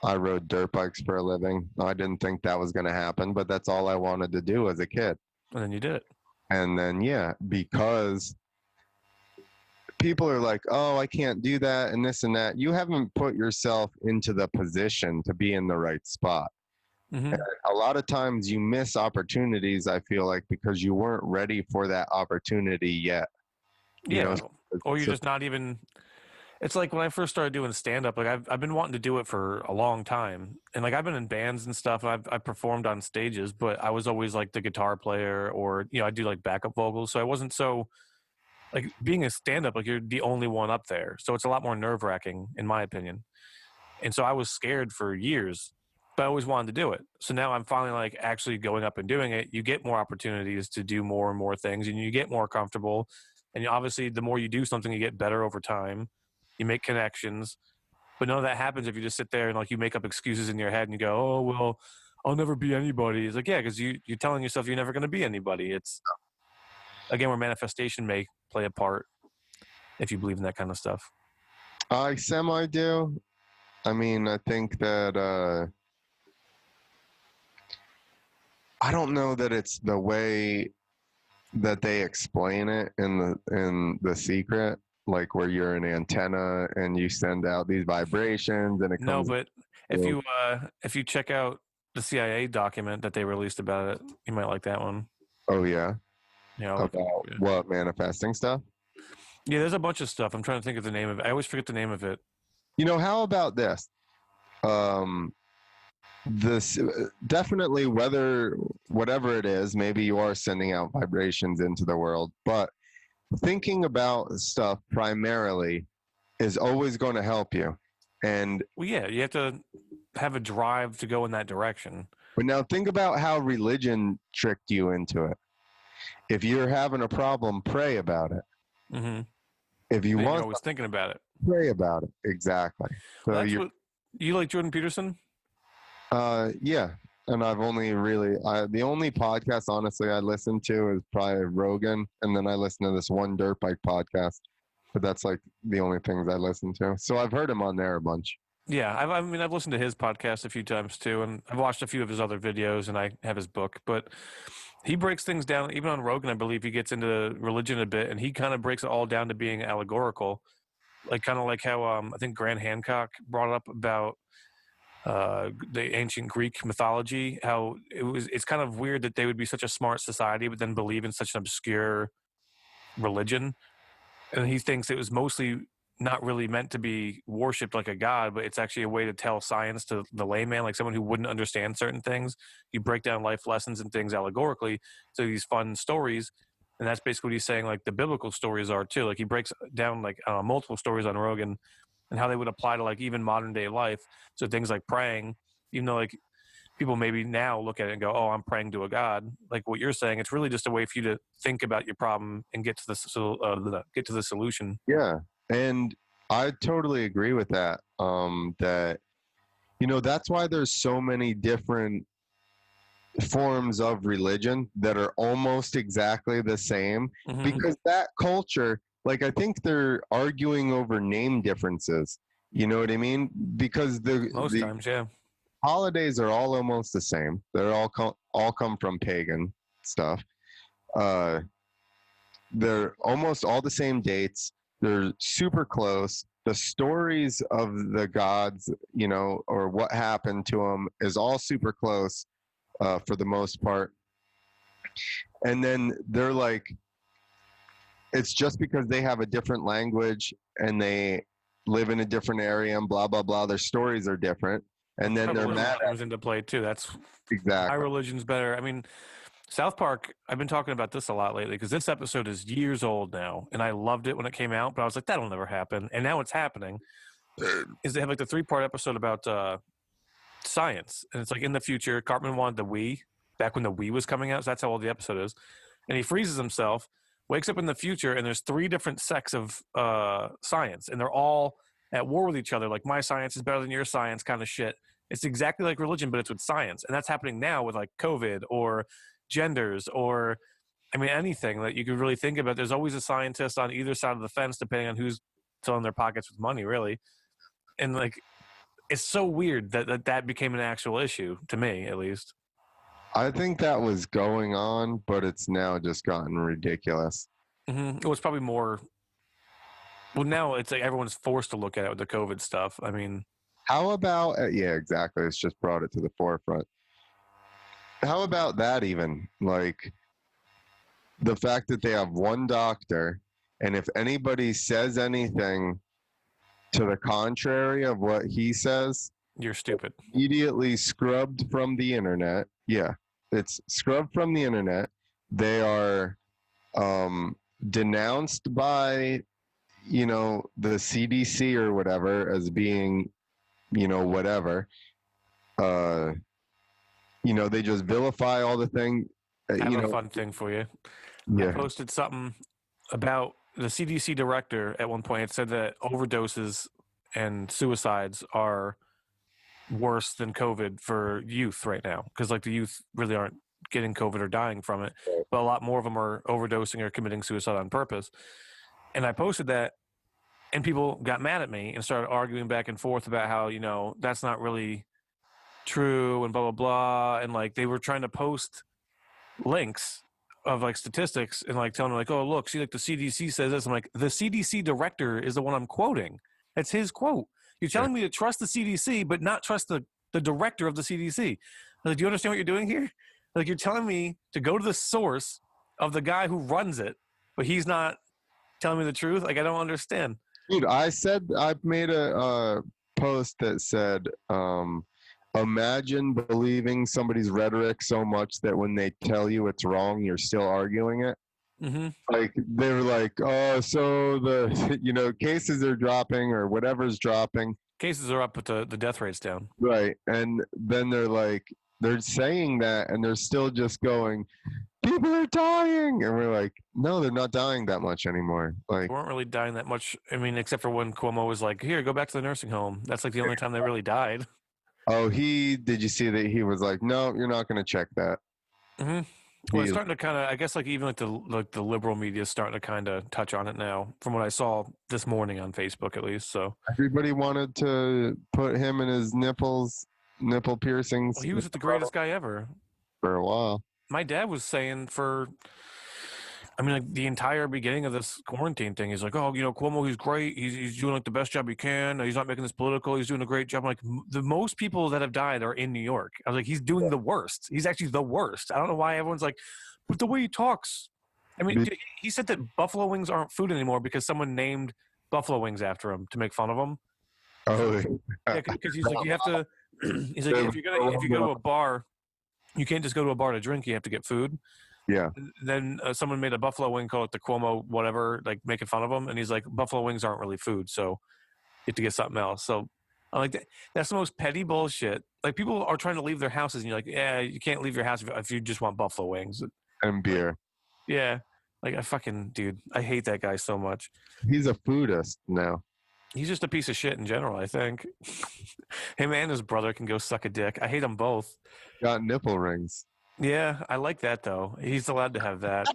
S2: I rode dirt bikes for a living. I didn't think that was going to happen, but that's all I wanted to do as a kid.
S1: And then you did it.
S2: And then, yeah, because people are like, oh, I can't do that and this and that. You haven't put yourself into the position to be in the right spot.
S1: Mm-hmm.
S2: And a lot of times you miss opportunities, I feel like, because you weren't ready for that opportunity yet. You
S1: Yeah.
S2: know,
S1: Or you're
S2: so,
S1: just not even. It's like when I first started doing stand up, like I've been wanting to do it for a long time. And like I've been in bands and stuff and I've performed on stages, but I was always like the guitar player or I do like backup vocals. So I wasn't so like being a stand up, like you're the only one up there. So it's a lot more nerve wracking in my opinion. And so I was scared for years, but I always wanted to do it. So now I'm finally like actually going up and doing it. You get more opportunities to do more and more things and you get more comfortable. And obviously, the more you do something, you get better over time. You make connections. But none of that happens if you just sit there and like you make up excuses in your head and you go, oh, well, I'll never be anybody. It's like, yeah, because you're telling yourself you're never going to be anybody. It's, again, where manifestation may play a part if you believe in that kind of stuff.
S2: I semi do. I mean, I think that I don't know that it's the way that they explain it in the secret, like where you're an antenna and you send out these vibrations and it
S1: No,
S2: comes.
S1: but if you check out the CIA document that they released about it, you might like that one.
S2: Oh yeah, about
S1: Yeah.
S2: what, manifesting stuff.
S1: Yeah, there's a bunch of stuff. I'm trying to think of the name of it. I always forget the name of it.
S2: How about this? Um, this definitely, whatever it is, maybe you are sending out vibrations into the world, but thinking about stuff primarily is always going to help you. And
S1: Well, yeah, you have to have a drive to go in that direction.
S2: but now think about how religion tricked you into it. If you're having a problem, pray about it.
S1: Mm-hmm.
S2: If you
S1: Then you're
S2: want
S1: always thinking about it.
S2: pray about it. Exactly. So
S1: Well, that's what you like, Jordan Peterson.
S2: yeah. And I've only really, the only podcast, honestly, I listen to is probably Rogan. And then I listen to this one dirt bike podcast, but that's like the only things I listen to. So I've heard him on there a bunch.
S1: Yeah, I've listened to his podcast a few times too, and I've watched a few of his other videos, and I have his book. But he breaks things down. Even on Rogan, I believe he gets into religion a bit, and he kind of breaks it all down to being allegorical, like kind of like how I think Grant Hancock brought up about the ancient Greek mythology. How it's kind of weird that they would be such a smart society, but then believe in such an obscure religion. And he thinks it was mostly not really meant to be worshipped like a god, but it's actually a way to tell science to the layman, like someone who wouldn't understand certain things. You break down life lessons and things allegorically to these fun stories. And that's basically what he's saying, like the biblical stories are too. Like he breaks down like multiple stories on Rogan and how they would apply to like even modern day life. So things like praying, even though like people maybe now look at it and go, "Oh, I'm praying to a god." Like what you're saying, it's really just a way for you to think about your problem and get to the solution.
S2: Yeah. And I totally agree with that. That, that's why there's so many different forms of religion that are almost exactly the same,
S1: Mm-hmm.
S2: because that culture, like, I think they're arguing over name differences. You know what I mean? Because
S1: Most times, yeah.
S2: holidays are all almost the same. They're all come from pagan stuff. Uh, they're almost all the same dates. They're super close. The stories of the gods, or what happened to them, is all super close for the most part. And then they're like, it's just because they have a different language and they live in a different area and blah blah blah. Their stories are different, and then they're
S1: Religion
S2: mad
S1: comes into play too. That's my
S2: exactly.
S1: religion's better. I mean, South Park. I've been talking about this a lot lately because this episode is years old now, and I loved it when it came out. But I was like, that'll never happen, and now it's happening. Is they have like the 3-part episode about science, and it's like in the future. Cartman wanted the Wii back when the Wii was coming out, so that's how old the episode is. And he freezes himself, wakes up in the future, and there's 3 different sects of science, and they're all at war with each other. Like my science is better than your science, kind of shit. It's exactly like religion, but it's with science, and that's happening now with like COVID or genders or I mean, anything that you could really think about. There's always a scientist on either side of the fence, depending on who's filling their pockets with money, really. And like, it's so weird that became an actual issue to me, at least.
S2: I think that was going on, but it's now just gotten ridiculous.
S1: It was probably more. Well, now it's like everyone's forced to look at it with the COVID stuff. I mean,
S2: How about, yeah, exactly. It's just brought it to the forefront. How about that, even? Like the fact that they have one doctor, and if anybody says anything to the contrary of what he says,
S1: you're stupid.
S2: Immediately scrubbed from the internet. Yeah, it's scrubbed from the internet. They are denounced by, the CDC or whatever as being, whatever. They just vilify all the thing.
S1: I have a fun thing for you.
S2: Yeah.
S1: I posted something about the CDC director at one point. It said that overdoses and suicides are worse than COVID for youth right now, because like the youth really aren't getting COVID or dying from it, but a lot more of them are overdosing or committing suicide on purpose. And I posted that, and people got mad at me and started arguing back and forth about how, that's not really true and blah, blah, blah. And like they were trying to post links of like statistics and like telling me like, oh, look, see, like the CDC says this. I'm like, the CDC director is the one I'm quoting. That's his quote. You're telling me to trust the CDC, but not trust the director of the CDC. Like, do you understand what you're doing here? Like, you're telling me to go to the source of the guy who runs it, but he's not telling me the truth. Like, I don't understand.
S2: Dude, I made a post that said, imagine believing somebody's rhetoric so much that when they tell you it's wrong, you're still arguing it.
S1: Mm-hmm.
S2: Like they're like, oh, so the cases are dropping or whatever's dropping.
S1: Cases are up, but the death rate's down.
S2: Right, and then they're saying that, and they're still just going, people are dying, and we're like, no, they're not dying that much anymore. Like,
S1: they weren't really dying that much. I mean, except for when Cuomo was like, here, go back to the nursing home. That's like the only time they really died.
S2: Oh, did you see that he was like, no, you're not going to check that.
S1: Mm-hmm. Well, it's starting to kind of, I guess, like even like the liberal media is starting to kind of touch on it now, from what I saw this morning on Facebook, at least. So
S2: everybody wanted to put him in his nipple piercings.
S1: Well, he was the greatest guy ever
S2: for a while.
S1: My dad was saying like the entire beginning of this quarantine thing, he's like, oh, Cuomo, he's great. He's doing like the best job he can. He's not making this political. He's doing a great job. I'm like, the most people that have died are in New York. I was like, he's doing the worst. He's actually the worst. I don't know why everyone's like, but the way he talks. I mean, he said that buffalo wings aren't food anymore because someone named buffalo wings after him to make fun of him.
S2: Oh,
S1: yeah, because he's like, you have to. He's like, if you go to a bar, you can't just go to a bar to drink. You have to get food.
S2: Yeah.
S1: Then someone made a buffalo wing, call it the Cuomo whatever, like making fun of him, and he's like, buffalo wings aren't really food, so you have to get something else. So I'm like, that's the most petty bullshit. Like people are trying to leave their houses, and you're like, yeah, you can't leave your house if you just want buffalo wings
S2: and beer.
S1: Like, yeah, like dude, I hate that guy so much.
S2: He's a foodist now.
S1: He's just a piece of shit in general, I think. Him and his brother can go suck a dick. I hate them both.
S2: Got nipple rings.
S1: Yeah, I like that though. He's allowed to have that.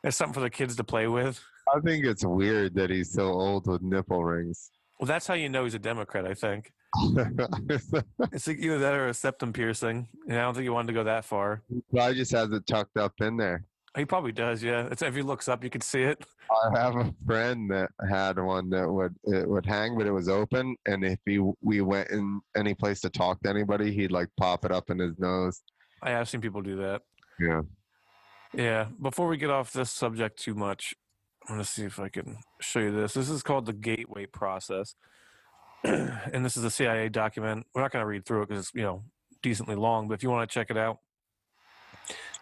S1: That's something for the kids to play with.
S2: I think it's weird that he's so old with nipple rings.
S1: Well, that's how you know he's a Democrat, I think. It's like either that or a septum piercing. And I don't think he wanted to go that far.
S2: I just has it tucked up in there.
S1: He probably does, yeah. It's, if he looks up, you could see it.
S2: I have a friend that had one that would hang, but it was open. And if we went in any place to talk to anybody, he'd like pop it up in his nose.
S1: I have seen people do that.
S2: Yeah.
S1: Yeah. Before we get off this subject too much, I'm going to see if I can show you this. This is called the gateway process. And this is a CIA document. We're not going to read through it because it's, decently long, but if you want to check it out,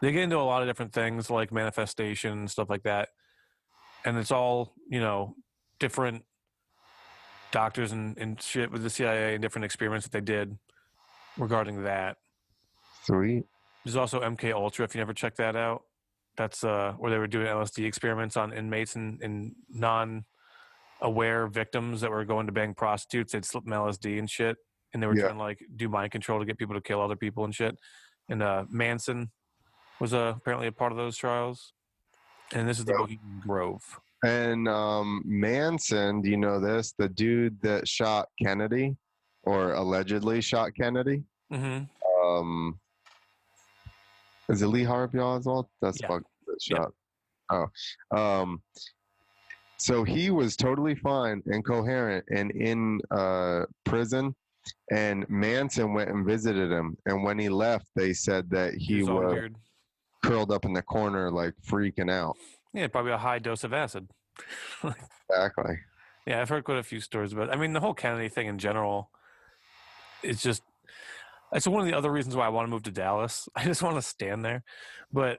S1: they get into a lot of different things like manifestation and stuff like that. And it's all, different doctors and shit with the CIA and different experiments that they did regarding that.
S2: Sweet.
S1: There's also MK Ultra, if you never checked that out. That's where they were doing LSD experiments on inmates and non-aware victims that were going to bang prostitutes. They'd slip them LSD and shit. And they were trying to like do mind control to get people to kill other people and shit. And Manson, was apparently a part of those trials, and this is the Bohemian Grove.
S2: And Manson, do you know this? The dude that shot Kennedy, or allegedly shot Kennedy.
S1: Mm-hmm.
S2: Um, is it Lee Harvey Oswald? That's
S1: Yeah.
S2: fuck that
S1: Yep.
S2: shot. Oh, so he was totally fine and coherent and in prison. And Manson went and visited him. And when he left, they said that
S1: He
S2: he
S1: was all
S2: was
S1: weird.
S2: curled up in the corner, like freaking out.
S1: Yeah, probably a high dose of acid.
S2: Exactly.
S1: Yeah, I've heard quite a few stories about it. I mean, the whole Kennedy thing in general is just, it's one of the other reasons why I want to move to Dallas. I just want to stand there. But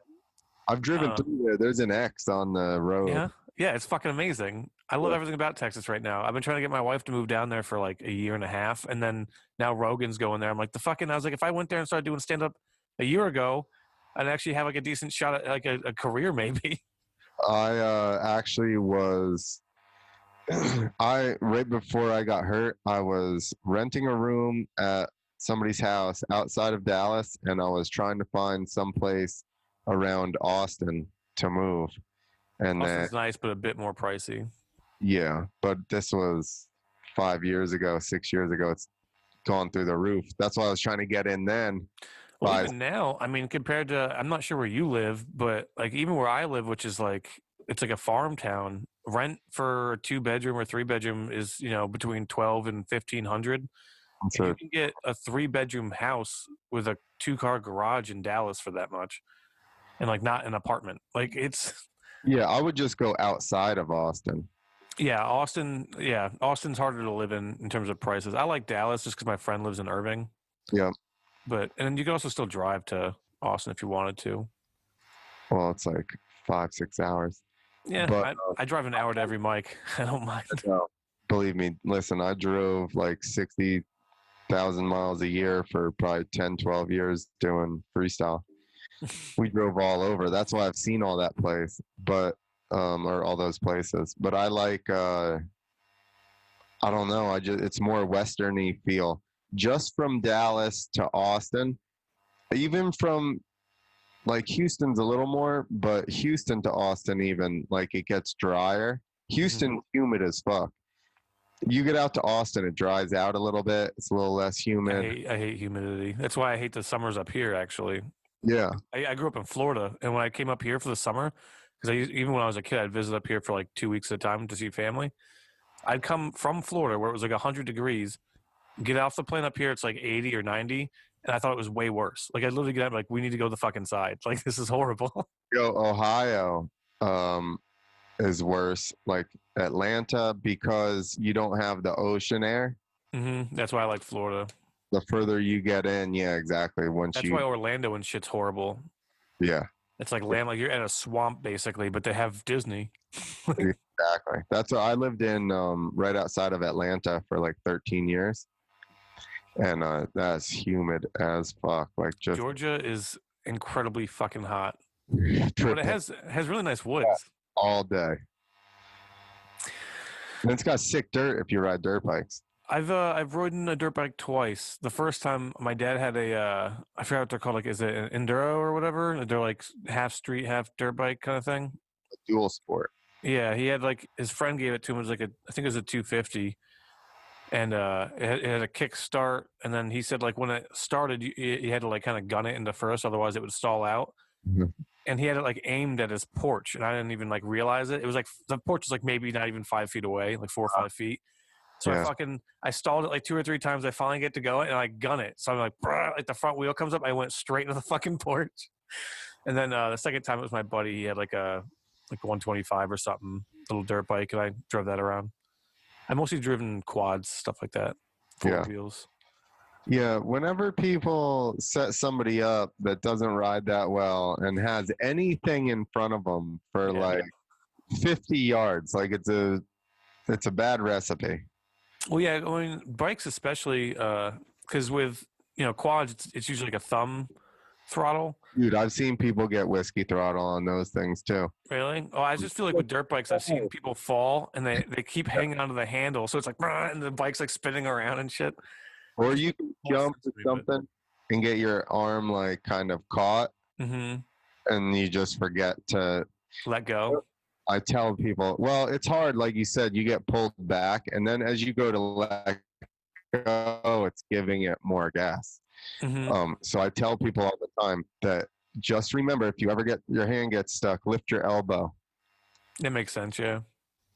S2: I've driven through there. There's an X on the road.
S1: yeah, it's fucking amazing. I love everything about Texas right now. I've been trying to get my wife to move down there for like a year and a half, and then now Rogan's going there. I'm like, I was like, if I went there and started doing stand up a year ago, I'd actually have like a decent shot at like a career maybe.
S2: I actually was I right before I got hurt, I was renting a room at somebody's house outside of Dallas, and I was trying to find someplace around Austin to move. And then
S1: Austin's nice, but a bit more pricey.
S2: yeah, but this was 5 years ago, 6 years ago. It's gone through the roof. That's why I was trying to get in then.
S1: Well, even now, I mean, compared to, I'm not sure where you live, but like even where I live, which is like, it's like a farm town, rent for a 2-bedroom or 3-bedroom is, between 12 and 1,500. And you can get a 3-bedroom house with a 2-car garage in Dallas for that much. And like not an apartment. Like it's,
S2: yeah, I would just go outside of Austin.
S1: yeah, Austin's harder to live in terms of prices. I like Dallas just because my friend lives in Irving.
S2: Yeah.
S1: And you can also still drive to Austin if you wanted to.
S2: Well, it's like 5-6 hours.
S1: Yeah, but I drive an hour to every mic. I don't mind.
S2: No, believe me, listen, I drove like 60,000 miles a year for probably 10, 12 years doing freestyle. We drove all over. That's why I've seen all that place, but or all those places. But I like I don't know, it's more westerny feel. Just from Dallas to Austin, even from like Houston's a little more, but Houston to Austin, even like it gets drier. Houston's humid as fuck. You get out to Austin, it dries out a little bit. It's a little less humid.
S1: I hate humidity. That's why I hate the summers up here, actually.
S2: Yeah.
S1: I grew up in Florida, and when I came up here for the summer, because even when I was a kid, I'd visit up here for like 2 weeks at a time to see family. I'd come from Florida where it was like 100 degrees, get off the plane up here, it's like 80 or 90, and I thought it was way worse. Like I'd literally get up like, we need to go to the fucking side. Like this is horrible.
S2: Ohio is worse, like Atlanta, because you don't have the ocean air.
S1: Mm-hmm. That's why I like Florida.
S2: The further you get in, yeah, exactly.
S1: That's why Orlando and shit's horrible.
S2: Yeah.
S1: It's like land, like you're in a swamp basically, but they have Disney.
S2: Exactly. That's what I lived in right outside of Atlanta for like 13 years. And that's humid as fuck. Like just
S1: Georgia is incredibly fucking hot.
S2: But
S1: it has really nice woods.
S2: All day. And it's got sick dirt if you ride dirt bikes.
S1: I've ridden a dirt bike twice. The first time my dad had a I forgot what they're called, like is it an enduro or whatever? They're like half street, half dirt bike kind of thing.
S2: A dual sport.
S1: Yeah, he had like his friend gave it to him. It was like I think it was a 250, and it had a kick start. And then he said like when it started, you had to like kind of gun it into first, otherwise it would stall out. Mm-hmm. And he had it like aimed at his porch, and I didn't even like realize it. It was like the porch is like maybe not even 5 feet away, like 4 or 5 feet. So yeah. I stalled it like 2 or 3 times. I finally get to go and I gun it. So I'm like, like the front wheel comes up. I went straight into the fucking porch. And then the second time it was my buddy. He had like a 125 or something, little dirt bike, and I drove that around. I mostly driven quads, stuff like that, 4 wheels.
S2: Yeah, whenever people set somebody up that doesn't ride that well and has anything in front of them for like 50 yards, like it's a bad recipe.
S1: Well, yeah, I mean, bikes especially, because with quads, it's usually like a thumb throttle.
S2: Dude, I've seen people get whiskey throttle on those things too.
S1: Really? Oh, I just feel like with dirt bikes, I've seen people fall and they keep hanging onto the handle, so it's like, and the bike's like spinning around and shit.
S2: Or you can jump to something and get your arm like kind of caught.
S1: Mm-hmm.
S2: and you just forget to
S1: Let go.
S2: I tell people, well, it's hard, like you said, you get pulled back, and then as you go to let go, it's giving it more gas. So I tell people all the time that just remember, if you ever get your hand gets stuck, lift your elbow.
S1: It makes sense, yeah.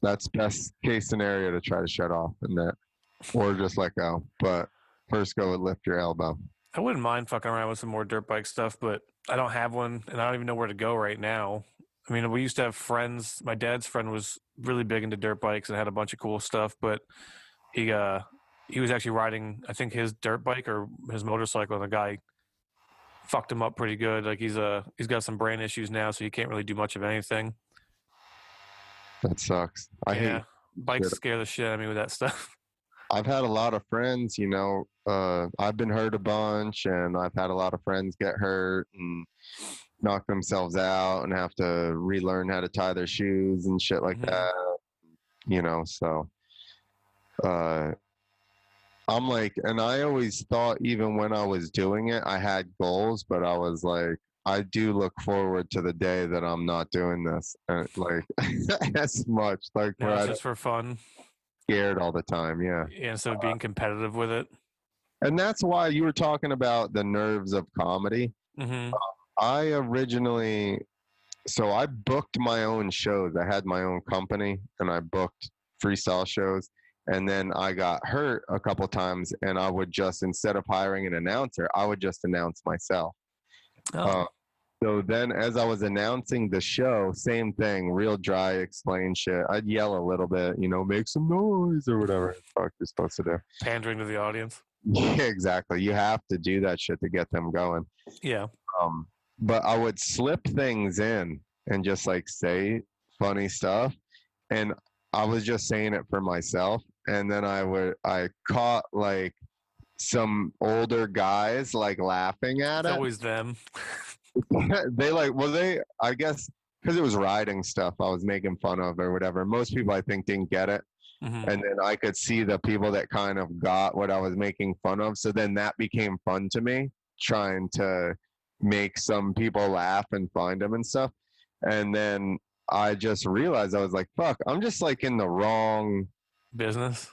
S2: That's best case scenario to try to shut off, and that, or just let go. But first, go and lift your elbow.
S1: I wouldn't mind fucking around with some more dirt bike stuff, but I don't have one, and I don't even know where to go right now. I mean, we used to have friends. My dad's friend was really big into dirt bikes and had a bunch of cool stuff, but he was actually riding, I think, his dirt bike or his motorcycle, and the guy fucked him up pretty good. Like he's got some brain issues now, so he can't really do much of anything.
S2: That sucks. I hate
S1: bikes scare the shit out of me with that stuff.
S2: I've had a lot of friends, I've been hurt a bunch, and I've had a lot of friends get hurt and knock themselves out and have to relearn how to tie their shoes and shit like that. So I'm like, and I always thought, even when I was doing it, I had goals, but I was like, I do look forward to the day that I'm not doing this, like as much, like
S1: no, it's just for fun.
S2: Scared all the time, yeah.
S1: Instead of being competitive with it.
S2: And that's why you were talking about the nerves of comedy. I originally, so I booked my own shows. I had my own company, and I booked freestyle shows. And then I got hurt a couple times, and I would just, instead of hiring an announcer, I would just announce myself. So then as I was announcing the show, same thing, real dry, explain shit. I'd yell a little bit, make some noise or whatever the fuck you're supposed to do.
S1: Pandering to the audience.
S2: Yeah, exactly. You have to do that shit to get them going.
S1: Yeah.
S2: But I would slip things in and just like say funny stuff. And I was just saying it for myself. And then I caught like some older guys like laughing at it.
S1: It's always them.
S2: I guess because it was riding stuff I was making fun of or whatever. Most people I think didn't get it. And then I could see the people that kind of got what I was making fun of. So then that became fun to me, trying to make some people laugh and find them and stuff. And then I just realized, I was like, fuck, I'm just like in the wrong
S1: business.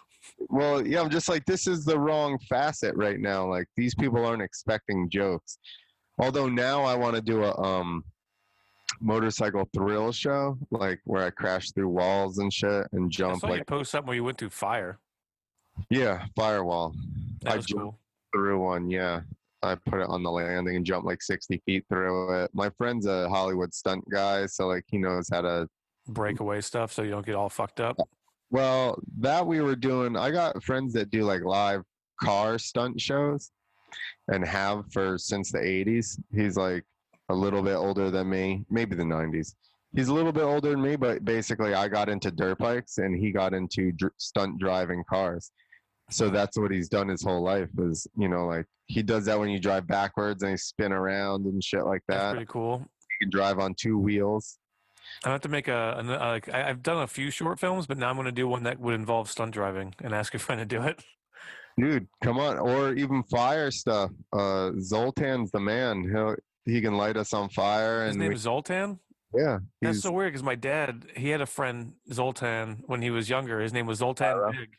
S2: Well, yeah, I'm just like, this is the wrong facet right now. Like, these people aren't expecting jokes. Although now I want to do a motorcycle thrill show, like where I crash through walls and shit and jump.
S1: I saw you post something where you went through fire.
S2: Yeah, firewall.
S1: That was cool.
S2: Through one, yeah. I put it on the landing and jumped like 60 feet through it. My friend's a Hollywood stunt guy, so like he knows how to
S1: breakaway stuff so you don't get all fucked up.
S2: Well, that we were doing, I got friends that do like live car stunt shows and have for since the 80s. He's like a little bit older than me, maybe the 90s. He's a little bit older than me, but basically I got into dirt bikes and he got into stunt driving cars. So that's what he's done his whole life is, like he does that when you drive backwards and you spin around and shit like that.
S1: That's pretty cool.
S2: You can drive on two wheels.
S1: I have to make I've done a few short films, but now I'm going to do one that would involve stunt driving and ask your friend to do it.
S2: Dude, come on. Or even fire stuff. Zoltan's the man. He can light us on fire.
S1: His name is Zoltan?
S2: Yeah.
S1: That's so weird because my dad, he had a friend, Zoltan, when he was younger. His name was Zoltan Big.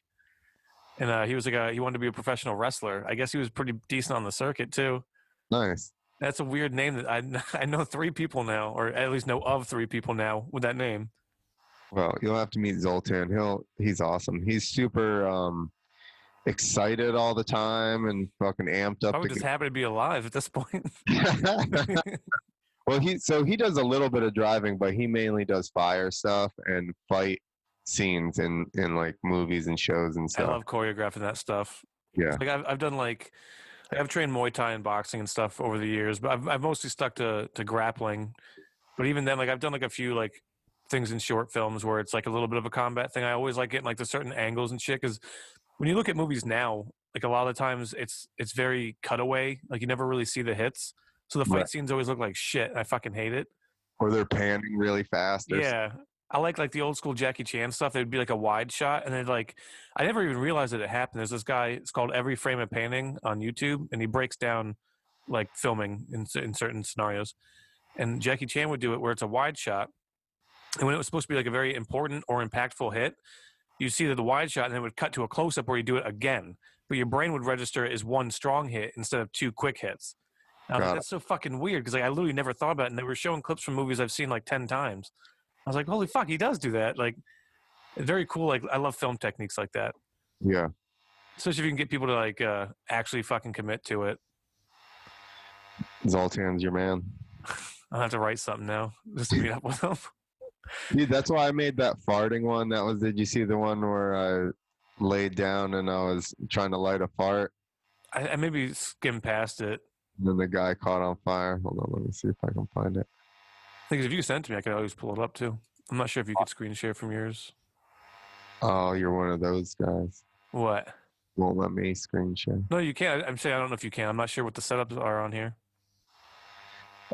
S1: And he was he wanted to be a professional wrestler. I guess he was pretty decent on the circuit too.
S2: Nice.
S1: That's a weird name that I know 3 people now, or at least know of 3 people now with that name.
S2: Well, you'll have to meet Zoltan. He's awesome. He's super excited all the time and fucking amped up.
S1: I would just happy to be alive at this point.
S2: Well, he does a little bit of driving, but he mainly does fire stuff and fight scenes in like movies and shows and stuff.
S1: I love choreographing that stuff.
S2: Yeah.
S1: Like I've done I've trained Muay Thai and boxing and stuff over the years, but I've mostly stuck to grappling. But even then, like I've done like a few like things in short films where it's like a little bit of a combat thing. I always like getting like the certain angles and shit because when you look at movies now, like a lot of the times it's very cutaway. Like you never really see the hits, so the fight scenes always look like shit. I fucking hate it.
S2: Or they're panning really fast.
S1: Yeah. I like the old school Jackie Chan stuff. It'd be like a wide shot, and then like I never even realized that it happened. There's this guy. It's called Every Frame of Painting on YouTube, and he breaks down like filming in certain scenarios. and Jackie Chan would do it where it's a wide shot, and when it was supposed to be like a very important or impactful hit, you see the wide shot, and then it would cut to a close up where you do it again, but your brain would register it as one strong hit instead of two quick hits. And I was like, that's so fucking weird, because like I literally never thought about it, and they were showing clips from movies I've seen like 10 times. I was like, holy fuck, he does do that. Like, it's very cool. Like, I love film techniques like that.
S2: Yeah.
S1: Especially if you can get people to like actually fucking commit to it.
S2: Zoltan's your man.
S1: I'll have to write something now just to meet up with him.
S2: Dude, that's why I made that farting one. That was, did you see the one where I laid down and I was trying to light a fart?
S1: I maybe skimmed past it.
S2: And then the guy caught on fire. Hold on, let me see if I can find it.
S1: Because if you send it to me, I could always pull it up too. I'm not sure if you could screen share from yours.
S2: Oh, you're one of those guys.
S1: What?
S2: Won't let me screen share.
S1: No, you can't. I'm saying I don't know if you can. I'm not sure what the setups are on here.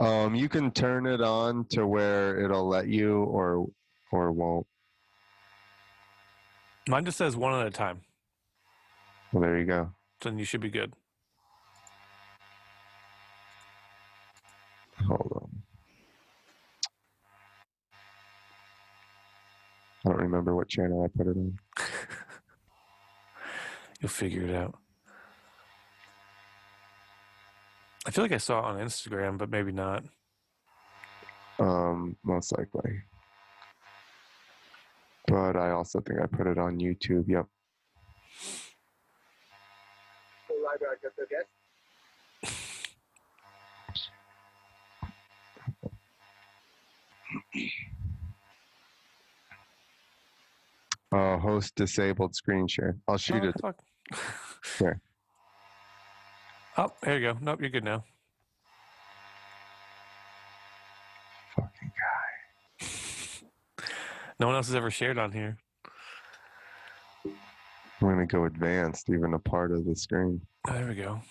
S2: You can turn it on to where it'll let you or won't.
S1: Mine just says one at a time.
S2: Well, there you go.
S1: So then you should be good.
S2: Hold on. I don't remember what channel I put it on.
S1: You'll figure it out. I feel like I saw it on Instagram, but maybe not.
S2: Most likely. But I also think I put it on YouTube. Yep. Host disabled screen share. I'll shoot it.
S1: Fuck.
S2: There.
S1: Oh, there you go. Nope, you're good now.
S2: Fucking guy.
S1: No one else has ever shared on here.
S2: I'm gonna go advanced, even a part of the screen.
S1: Oh, there we go.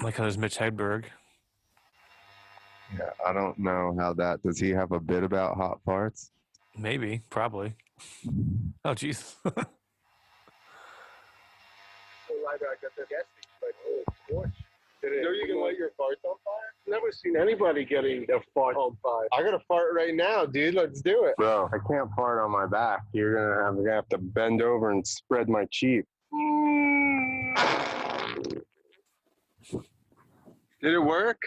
S1: Like how there's Mitch Hedberg.
S2: Yeah, I don't know how that. Does he have a bit about hot farts?
S1: Maybe, probably. Oh, jeez.
S3: You know you can light your farts on fire? Never seen anybody getting their fart on fire. I got a fart right now, dude. Let's do it. Bro, I can't fart on my back. You're gonna have to bend over and spread my cheek. Did it work?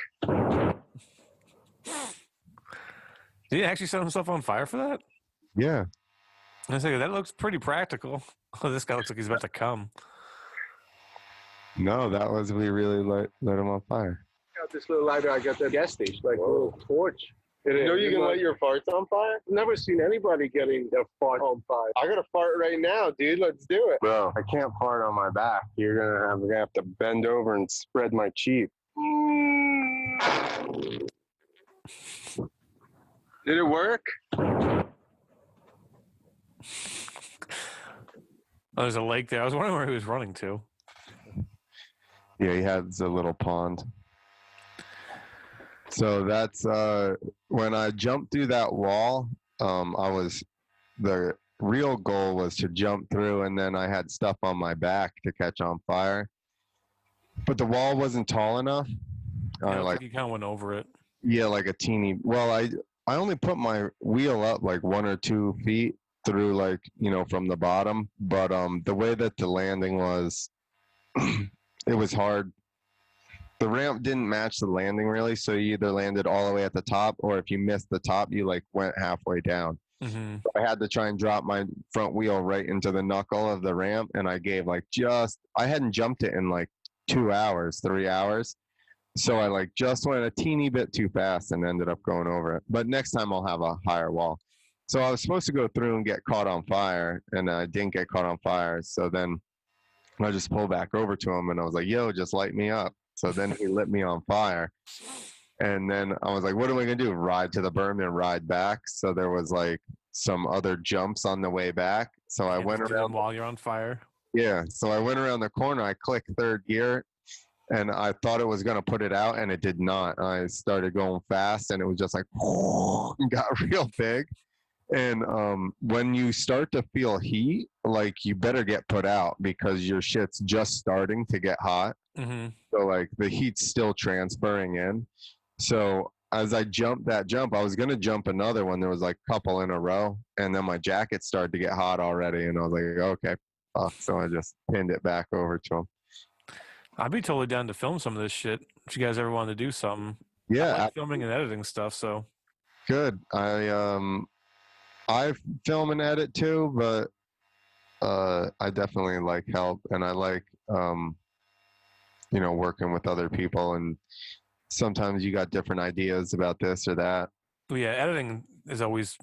S1: Did he actually set himself on fire for that?
S2: Yeah.
S1: I was like, that looks pretty practical. Oh, this guy looks like he's about to come.
S2: No, that was, we really lit him on fire.
S3: Got this little lighter I got at the gas station, like a little torch. You know you can light your farts on fire? Never seen anybody getting their fart on fire. I got a fart right now, dude. Let's do it. Bro, I can't fart on my back. You're gonna have to bend over and spread my cheek. Did it work?
S1: Oh, there's a lake there. I was wondering where he was running to.
S2: Yeah, he has a little pond. So that's when I jumped through that wall. The real goal was to jump through, and then I had stuff on my back to catch on fire. But the wall wasn't tall enough.
S1: Like you kind of went over it.
S2: Yeah, like a teeny. Well, I only put my wheel up like 1 or 2 feet through, like, from the bottom. But the way that the landing was, it was hard. The ramp didn't match the landing really, so you either landed all the way at the top, or if you missed the top, you like went halfway down.
S1: Mm-hmm.
S2: So I had to try and drop my front wheel right into the knuckle of the ramp, and I gave I hadn't jumped it in like 2 hours, 3 hours. So I like just went a teeny bit too fast and ended up going over it. But next time I'll have a higher wall. So I was supposed to go through and get caught on fire, and I didn't get caught on fire. So then I just pulled back over to him, and I was like, yo, just light me up. So then he lit me on fire. And then I was like, what am I going to do? Ride to the berm and ride back? So there was like some other jumps on the way back. So I went around.
S1: While you're on fire?
S2: Yeah. So I went around the corner. I clicked third gear, and I thought it was going to put it out, and it did not. I started going fast, and it was just like, and got real big. And when you start to feel heat, like, you better get put out because your shit's just starting to get hot.
S1: Mm-hmm.
S2: So like the heat's still transferring in. So as I jumped that jump, I was going to jump another one. There was like a couple in a row. And then my jacket started to get hot already. And I was like, okay. So I just pinned it back over to him.
S1: I'd be totally down to film some of this shit if you guys ever wanted to do something.
S2: Yeah.
S1: I like filming and editing stuff, so.
S2: Good. I film and edit too, but I definitely like help, and I like working with other people, and sometimes you got different ideas about this or that.
S1: But yeah, editing is always.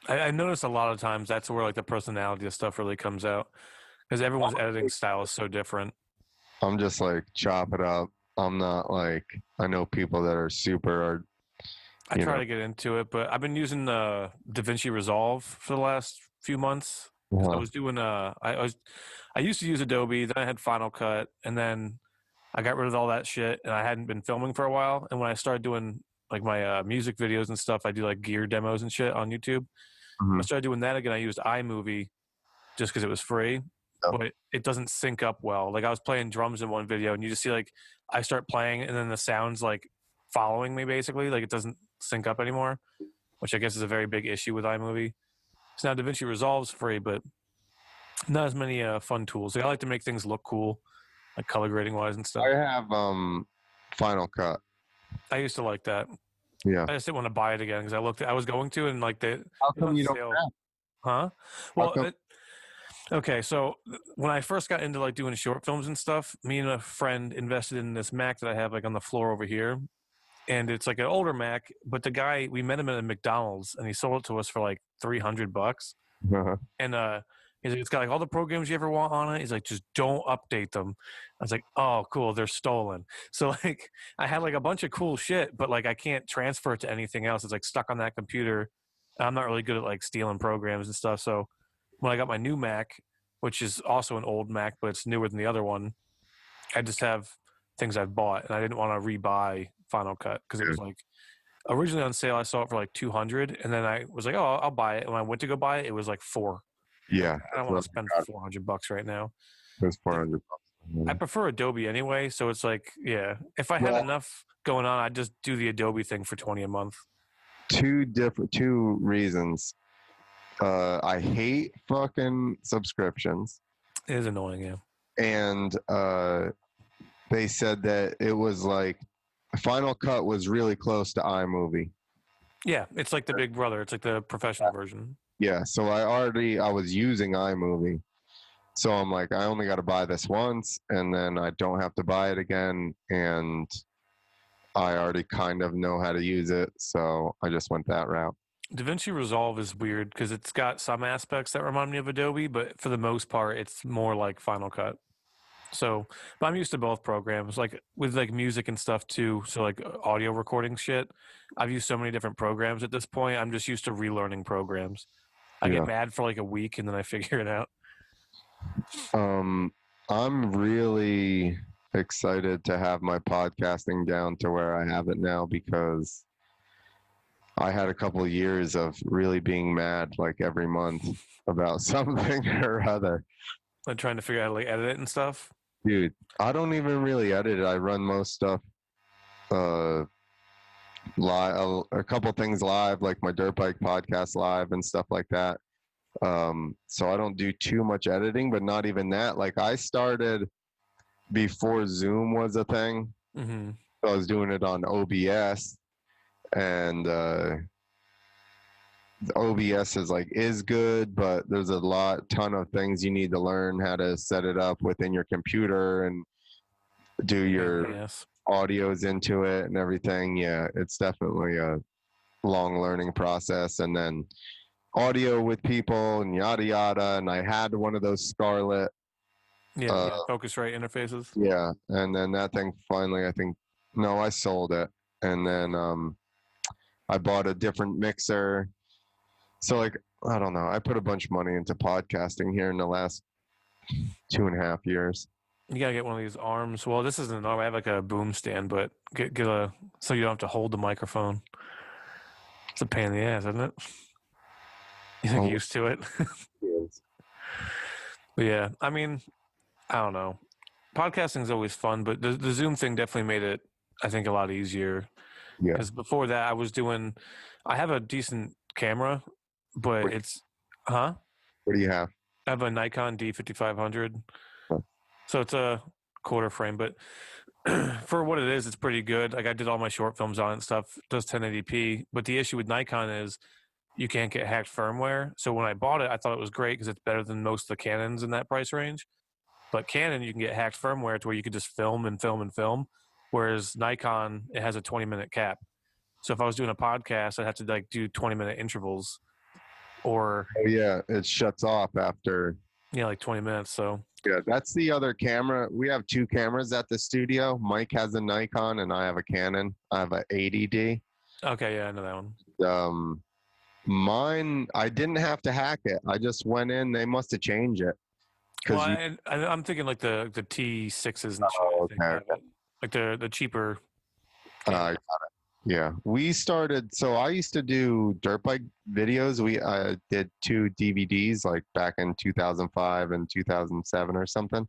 S1: I notice a lot of times that's where like the personality of stuff really comes out, because everyone's editing style is so different.
S2: I'm just like chop it up. I'm not like, I know people that are super.
S1: I try to get into it, but I've been using DaVinci Resolve for the last few months. I was doing I used to use Adobe, then I had Final Cut, and then I got rid of all that shit, and I hadn't been filming for a while. And when I started doing like my music videos and stuff, I do like gear demos and shit on YouTube.
S2: Mm-hmm.
S1: I started doing that again. I used iMovie just because it was free, but it doesn't sync up well. Like I was playing drums in one video, and you just see like I start playing, and then the sound's like following me basically. Like it doesn't sync up anymore, which I guess is a very big issue with iMovie. So now DaVinci Resolve's free, but not as many fun tools. Like I like to make things look cool, like color grading wise and stuff.
S2: I have Final Cut.
S1: I used to like that.
S2: Yeah.
S1: I just didn't want to buy it again because I was going to, and like
S2: How come you don't have?
S1: Huh? Well, okay. So when I first got into like doing short films and stuff, me and a friend invested in this Mac that I have like on the floor over here, and it's like an older Mac. But the guy, we met him at a McDonald's, and he sold it to us for like $300. And he's like, it's got like all the programs you ever want on it. He's like, just don't update them. I was like, oh, cool, they're stolen. So like, I had like a bunch of cool shit, but like I can't transfer it to anything else. It's like stuck on that computer. I'm not really good at like stealing programs and stuff. So when I got my new Mac, which is also an old Mac, but it's newer than the other one, I just have things I've bought, and I didn't want to rebuy Final Cut because it was like originally on sale. I saw it for like 200, and then I was like, oh, I'll buy it. And when I went to go buy it, it was like $400.
S2: Yeah,
S1: I don't want to spend $400 right now.
S2: It's $400.
S1: I prefer Adobe anyway, so it's like, yeah, if I had enough going on, I'd just do the Adobe thing for $20 a month.
S2: Two reasons. I hate fucking subscriptions.
S1: It is annoying, yeah.
S2: And they said that it was like Final Cut was really close to iMovie.
S1: Yeah, it's like the big brother. It's like the professional version.
S2: Yeah, so I was using iMovie. So I'm like, I only got to buy this once, and then I don't have to buy it again. And I already kind of know how to use it, so I just went that route. DaVinci
S1: Resolve is weird because it's got some aspects that remind me of Adobe, but for the most part, it's more like Final Cut. So, but I'm used to both programs, like with like music and stuff too. So like audio recording shit, I've used so many different programs at this point. I'm just used to relearning programs. I get mad for like a week and then I figure it out.
S2: I'm really excited to have my podcasting down to where I have it now, because I had a couple of years of really being mad like every month about something or other.
S1: Like trying to figure out how to like edit it and stuff.
S2: Dude, I don't even really edit it. I run most stuff live, a couple things live, like my dirt bike podcast live and stuff like that. So I don't do too much editing, but not even that. Like I started before Zoom was a thing.
S1: Mm-hmm.
S2: So I was doing it on OBS, and the OBS is good, but there's a ton of things you need to learn how to set it up within your computer and do your audios into it and everything. Yeah, it's definitely a long learning process. And then audio with people and yada yada. And I had one of those Scarlett.
S1: Focusrite interfaces.
S2: Yeah, and then that thing finally, I sold it, and then I bought a different mixer. So like, I don't know. I put a bunch of money into podcasting here in the last 2.5 years.
S1: You gotta get one of these arms. Well, this isn't an arm. I have like a boom stand, but get a so you don't have to hold the microphone. It's a pain in the ass, isn't it? You think used to it? But yeah, I mean, I don't know. Podcasting is always fun, but the Zoom thing definitely made it, I think, a lot easier.
S2: Yeah.
S1: Because before that, I have a decent camera, but
S2: What do you have?
S1: I have a Nikon D5500.
S2: Huh.
S1: So it's a quarter frame, but for what it is, it's pretty good. Like I did all my short films on it and stuff. It does 1080p. But the issue with Nikon is you can't get hacked firmware. So when I bought it, I thought it was great because it's better than most of the Canons in that price range. But Canon, you can get hacked firmware to where you could just film and film and film. Whereas Nikon, it has a 20-minute cap. So if I was doing a podcast, I'd have to like do 20-minute intervals, or
S2: Oh yeah, it shuts off after.
S1: like 20 minutes. So
S2: Yeah, that's the other camera. We have two cameras at the studio. Mike has a Nikon and I have a Canon. I have a 80D.
S1: okay, yeah, I know that one.
S2: Mine, I didn't have to hack it. I just went in. They must have changed it.
S1: Well, I'm thinking like the T6s and shit. I think have it. Like the cheaper.
S2: Got it. Yeah, we started. So I used to do dirt bike videos. We did 2 DVDs like back in 2005 and 2007 or something.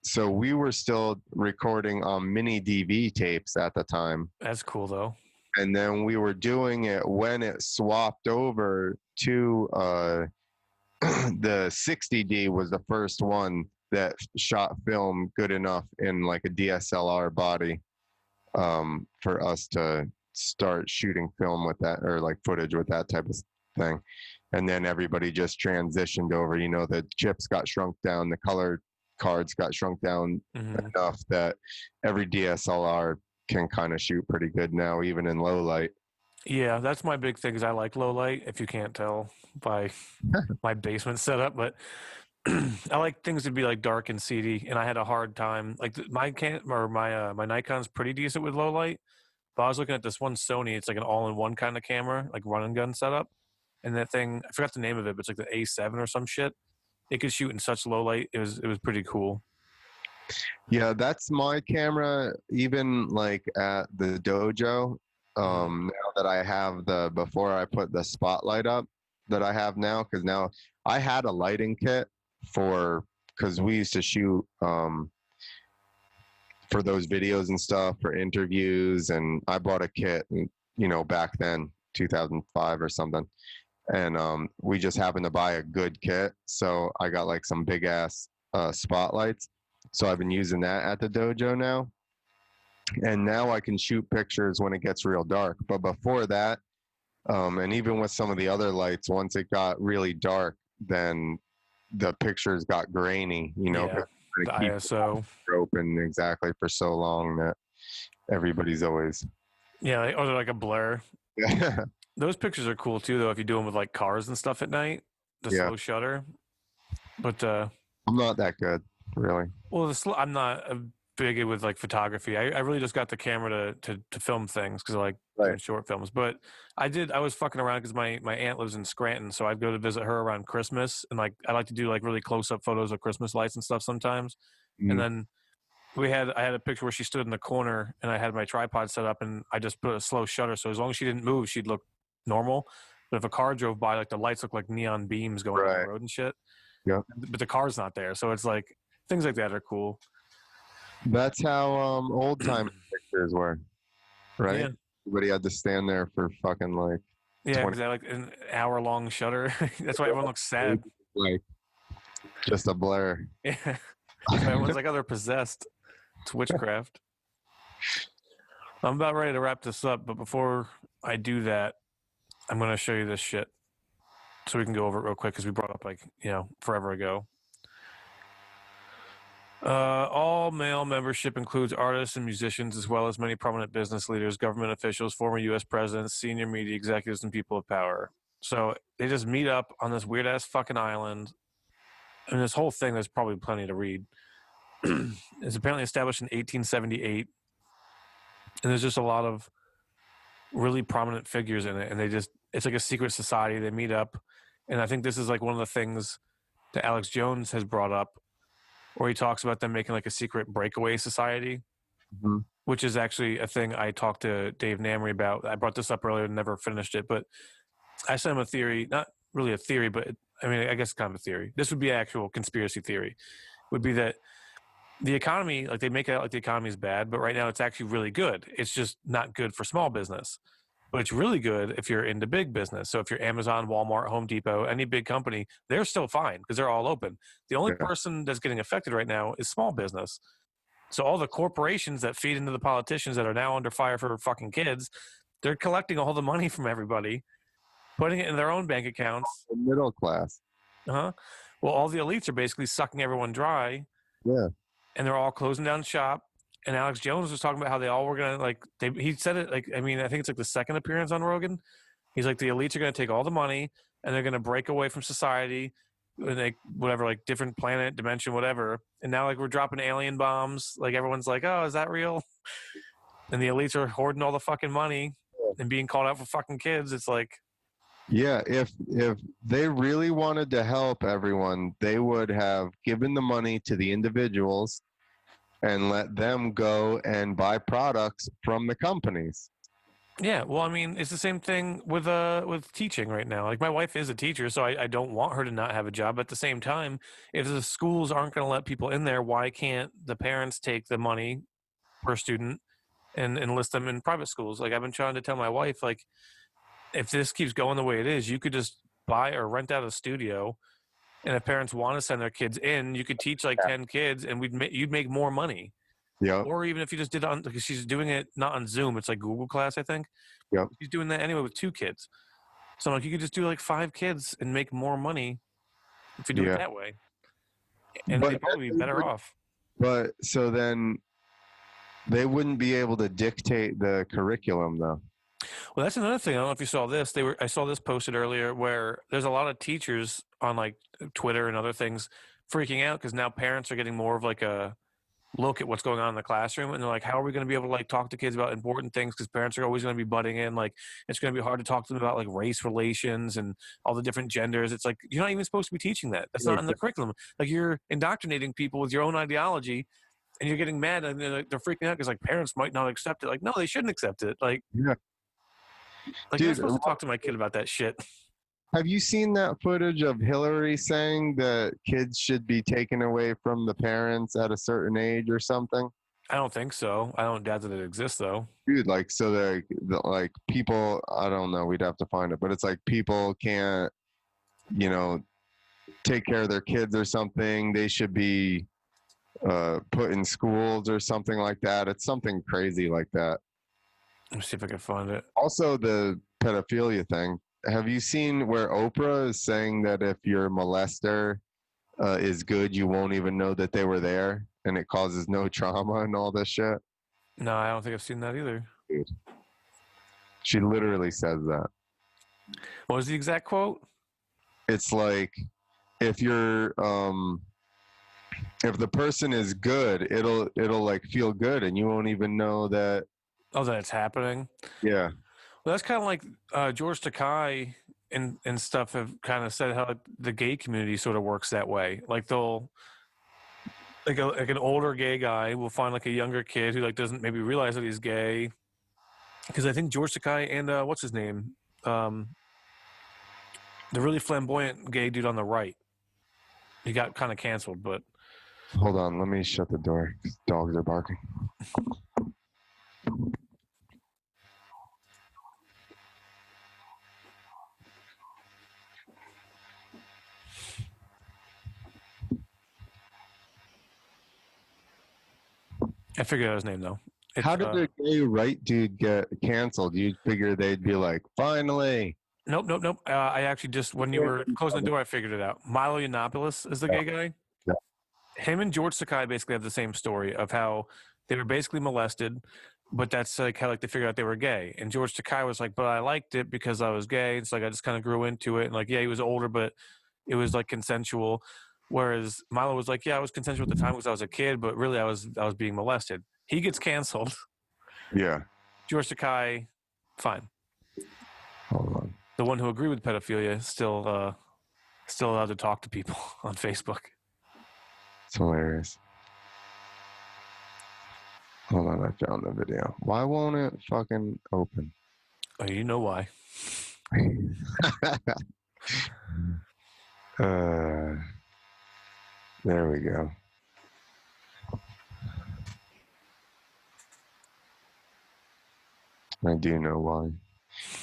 S2: So we were still recording on mini DV tapes at the time.
S1: That's cool though.
S2: And then we were doing it when it swapped over to the 60D was the first one that shot film good enough in like a DSLR body for us to start shooting film with that, or like footage with that type of thing. And then everybody just transitioned over, the chips got shrunk down, the color cards got shrunk down enough that every DSLR can kind of shoot pretty good now, even in low light.
S1: Yeah, that's my big thing is I like low light, if you can't tell by my basement setup, but I like things to be like dark and seedy, and I had a hard time. Like my Nikon's pretty decent with low light, but I was looking at this one Sony. It's like an all-in-one kind of camera, like run and gun setup, and that thing I forgot the name of it, but it's like the A7 or some shit. It could shoot in such low light. It was pretty cool.
S2: Yeah, that's my camera. Even like at the dojo, now that I have before I put the spotlight up that I have now, because now I had a lighting kit because we used to shoot for those videos and stuff for interviews, and I bought a kit, back then 2005 or something, and we just happened to buy a good kit, so I got like some big ass spotlights, so I've been using that at the dojo now, and now I can shoot pictures when it gets real dark. But before that, and even with some of the other lights, once it got really dark, then the pictures got grainy,
S1: Yeah, the ISO
S2: open exactly for so long that everybody's always
S1: they're like a blur.
S2: yeah.
S1: Those pictures are cool too, though, if you do them with like cars and stuff at night, the slow shutter. But
S2: I'm not that good, really.
S1: Well, I'm not big with like photography. I really just got the camera to film things because I like doing short films. But I was fucking around because my aunt lives in Scranton, so I'd go to visit her around Christmas, and like I like to do like really close up photos of Christmas lights and stuff sometimes. And then I had a picture where she stood in the corner, and I had my tripod set up, and I just put a slow shutter, so as long as she didn't move, she'd look normal. But if a car drove by, like the lights look like neon beams going down the road and shit.
S2: Yeah.
S1: But the car's not there, so it's like things like that are cool.
S2: That's how old time pictures were, right?
S1: Yeah.
S2: Everybody had to stand there for fucking like
S1: because like an hour-long shutter. That's why everyone looks sad.
S2: Like just a blur.
S1: Yeah, everyone's like, oh, they're possessed. It's witchcraft. I'm about ready to wrap this up, but before I do that, I'm going to show you this shit so we can go over it real quick because we brought up like forever ago. All male membership includes artists and musicians, as well as many prominent business leaders, government officials, former U.S. presidents, senior media executives, and people of power. So they just meet up on this weird-ass fucking island. And this whole thing, there's probably plenty to read. It's apparently established in 1878. And there's just a lot of really prominent figures in it. And it's like a secret society. They meet up. And I think this is like one of the things that Alex Jones has brought up, where he talks about them making like a secret breakaway society, which is actually a thing I talked to Dave Namry about. I brought this up earlier and never finished it, but I sent him a theory, not really a theory, but I guess kind of a theory. This would be an actual conspiracy theory, would be that the economy, like they make it out like the economy is bad, but right now it's actually really good. It's just not good for small business, but it's really good if you're into big business. So if you're Amazon, Walmart, Home Depot, any big company, they're still fine because they're all open. The only person that's getting affected right now is small business. So all the corporations that feed into the politicians that are now under fire for fucking kids, they're collecting all the money from everybody, putting it in their own bank accounts.
S2: The middle class.
S1: Well, all the elites are basically sucking everyone dry.
S2: Yeah.
S1: And they're all closing down shop. And Alex Jones was talking about how they all were gonna he said it like, I mean, I think it's like the second appearance on Rogan. He's like, the elites are gonna take all the money and they're gonna break away from society, and like whatever, like different planet, dimension, whatever. And now like we're dropping alien bombs. Like everyone's like, oh, is that real? And the elites are hoarding all the fucking money and being called out for fucking kids. It's like,
S2: yeah, if they really wanted to help everyone, they would have given the money to the individuals and let them go and buy products from the companies.
S1: yeah, well, I mean, it's the same thing with teaching right now. Like my wife is a teacher, so I don't want her to not have a job. At the same time, if the schools aren't going to let people in there, why can't the parents take the money per student and enlist them in private schools? Like I've been trying to tell my wife, like, if this keeps going the way it is, you could just buy or rent out a studio, and if parents want to send their kids in, you could teach like 10 kids, and you'd make more money.
S2: Yeah.
S1: Or even if you just did it on, because she's doing it not on Zoom, it's like Google Class, I think.
S2: Yep.
S1: She's doing that anyway with 2 kids. So like you could just do like 5 kids and make more money if you do it that way. And they'd probably be better off.
S2: But so then they wouldn't be able to dictate the curriculum though.
S1: Well, that's another thing. I don't know if you saw this. I saw this posted earlier where there's a lot of teachers on like Twitter and other things freaking out because now parents are getting more of like a look at what's going on in the classroom, and they're like, how are we going to be able to like talk to kids about important things, because parents are always going to be butting in. Like it's going to be hard to talk to them about like race relations and all the different genders. It's like you're not even supposed to be teaching that. That's not in the curriculum. Like you're indoctrinating people with your own ideology, and you're getting mad, and they're freaking out because like parents might not accept it. Like no, they shouldn't accept it. Like like you're supposed to talk to my kid about that shit.
S2: Have you seen that footage of Hillary saying that kids should be taken away from the parents at a certain age or something?
S1: I don't think so. I don't doubt that it exists though.
S2: Dude, like so like people, I don't know, we'd have to find it, but it's like people can't, you know, take care of their kids or something. They should be put in schools or something like that. It's something crazy like that.
S1: Let me see if I can find it.
S2: Also, the pedophilia thing. Have you seen where Oprah is saying that if your molester is good, you won't even know that they were there, and it causes no trauma and all this shit?
S1: No, I don't think I've seen that either.
S2: Dude. She literally says that.
S1: What was the exact quote?
S2: It's like if you're if the person is good, it'll like feel good, and you won't even know that.
S1: Oh, that it's happening.
S2: Yeah.
S1: Well, that's kind of like George Takei and stuff have kind of said how the gay community sort of works that way. Like they'll like an older gay guy will find like a younger kid who like doesn't maybe realize that he's gay. Because I think George Takei and what's his name, the really flamboyant gay dude on the right, he got kind of canceled. But
S2: hold on, let me shut the door. Dogs are barking.
S1: I figured out his name though.
S2: How did the gay right dude get canceled? You figure they'd be like, finally.
S1: Nope. I actually just, when you were closing the door, I figured it out. Milo Yiannopoulos is the gay guy.
S2: Yeah.
S1: Him and George Takei basically have the same story of how they were basically molested, but that's like how like they figured out they were gay. And George Takei was like, but I liked it because I was gay. It's like I just kind of grew into it. And like, yeah, he was older, but it was like consensual. Whereas Milo was like, yeah, I was consensual at the time because I was a kid, but really I was being molested. He gets canceled.
S2: Yeah. George
S1: Takei, fine.
S2: Hold on.
S1: The one who agreed with pedophilia is still allowed to talk to people on Facebook.
S2: It's hilarious. Hold on, I found the video. Why won't it fucking open?
S1: Oh, you know why.
S2: There we go. I do know why.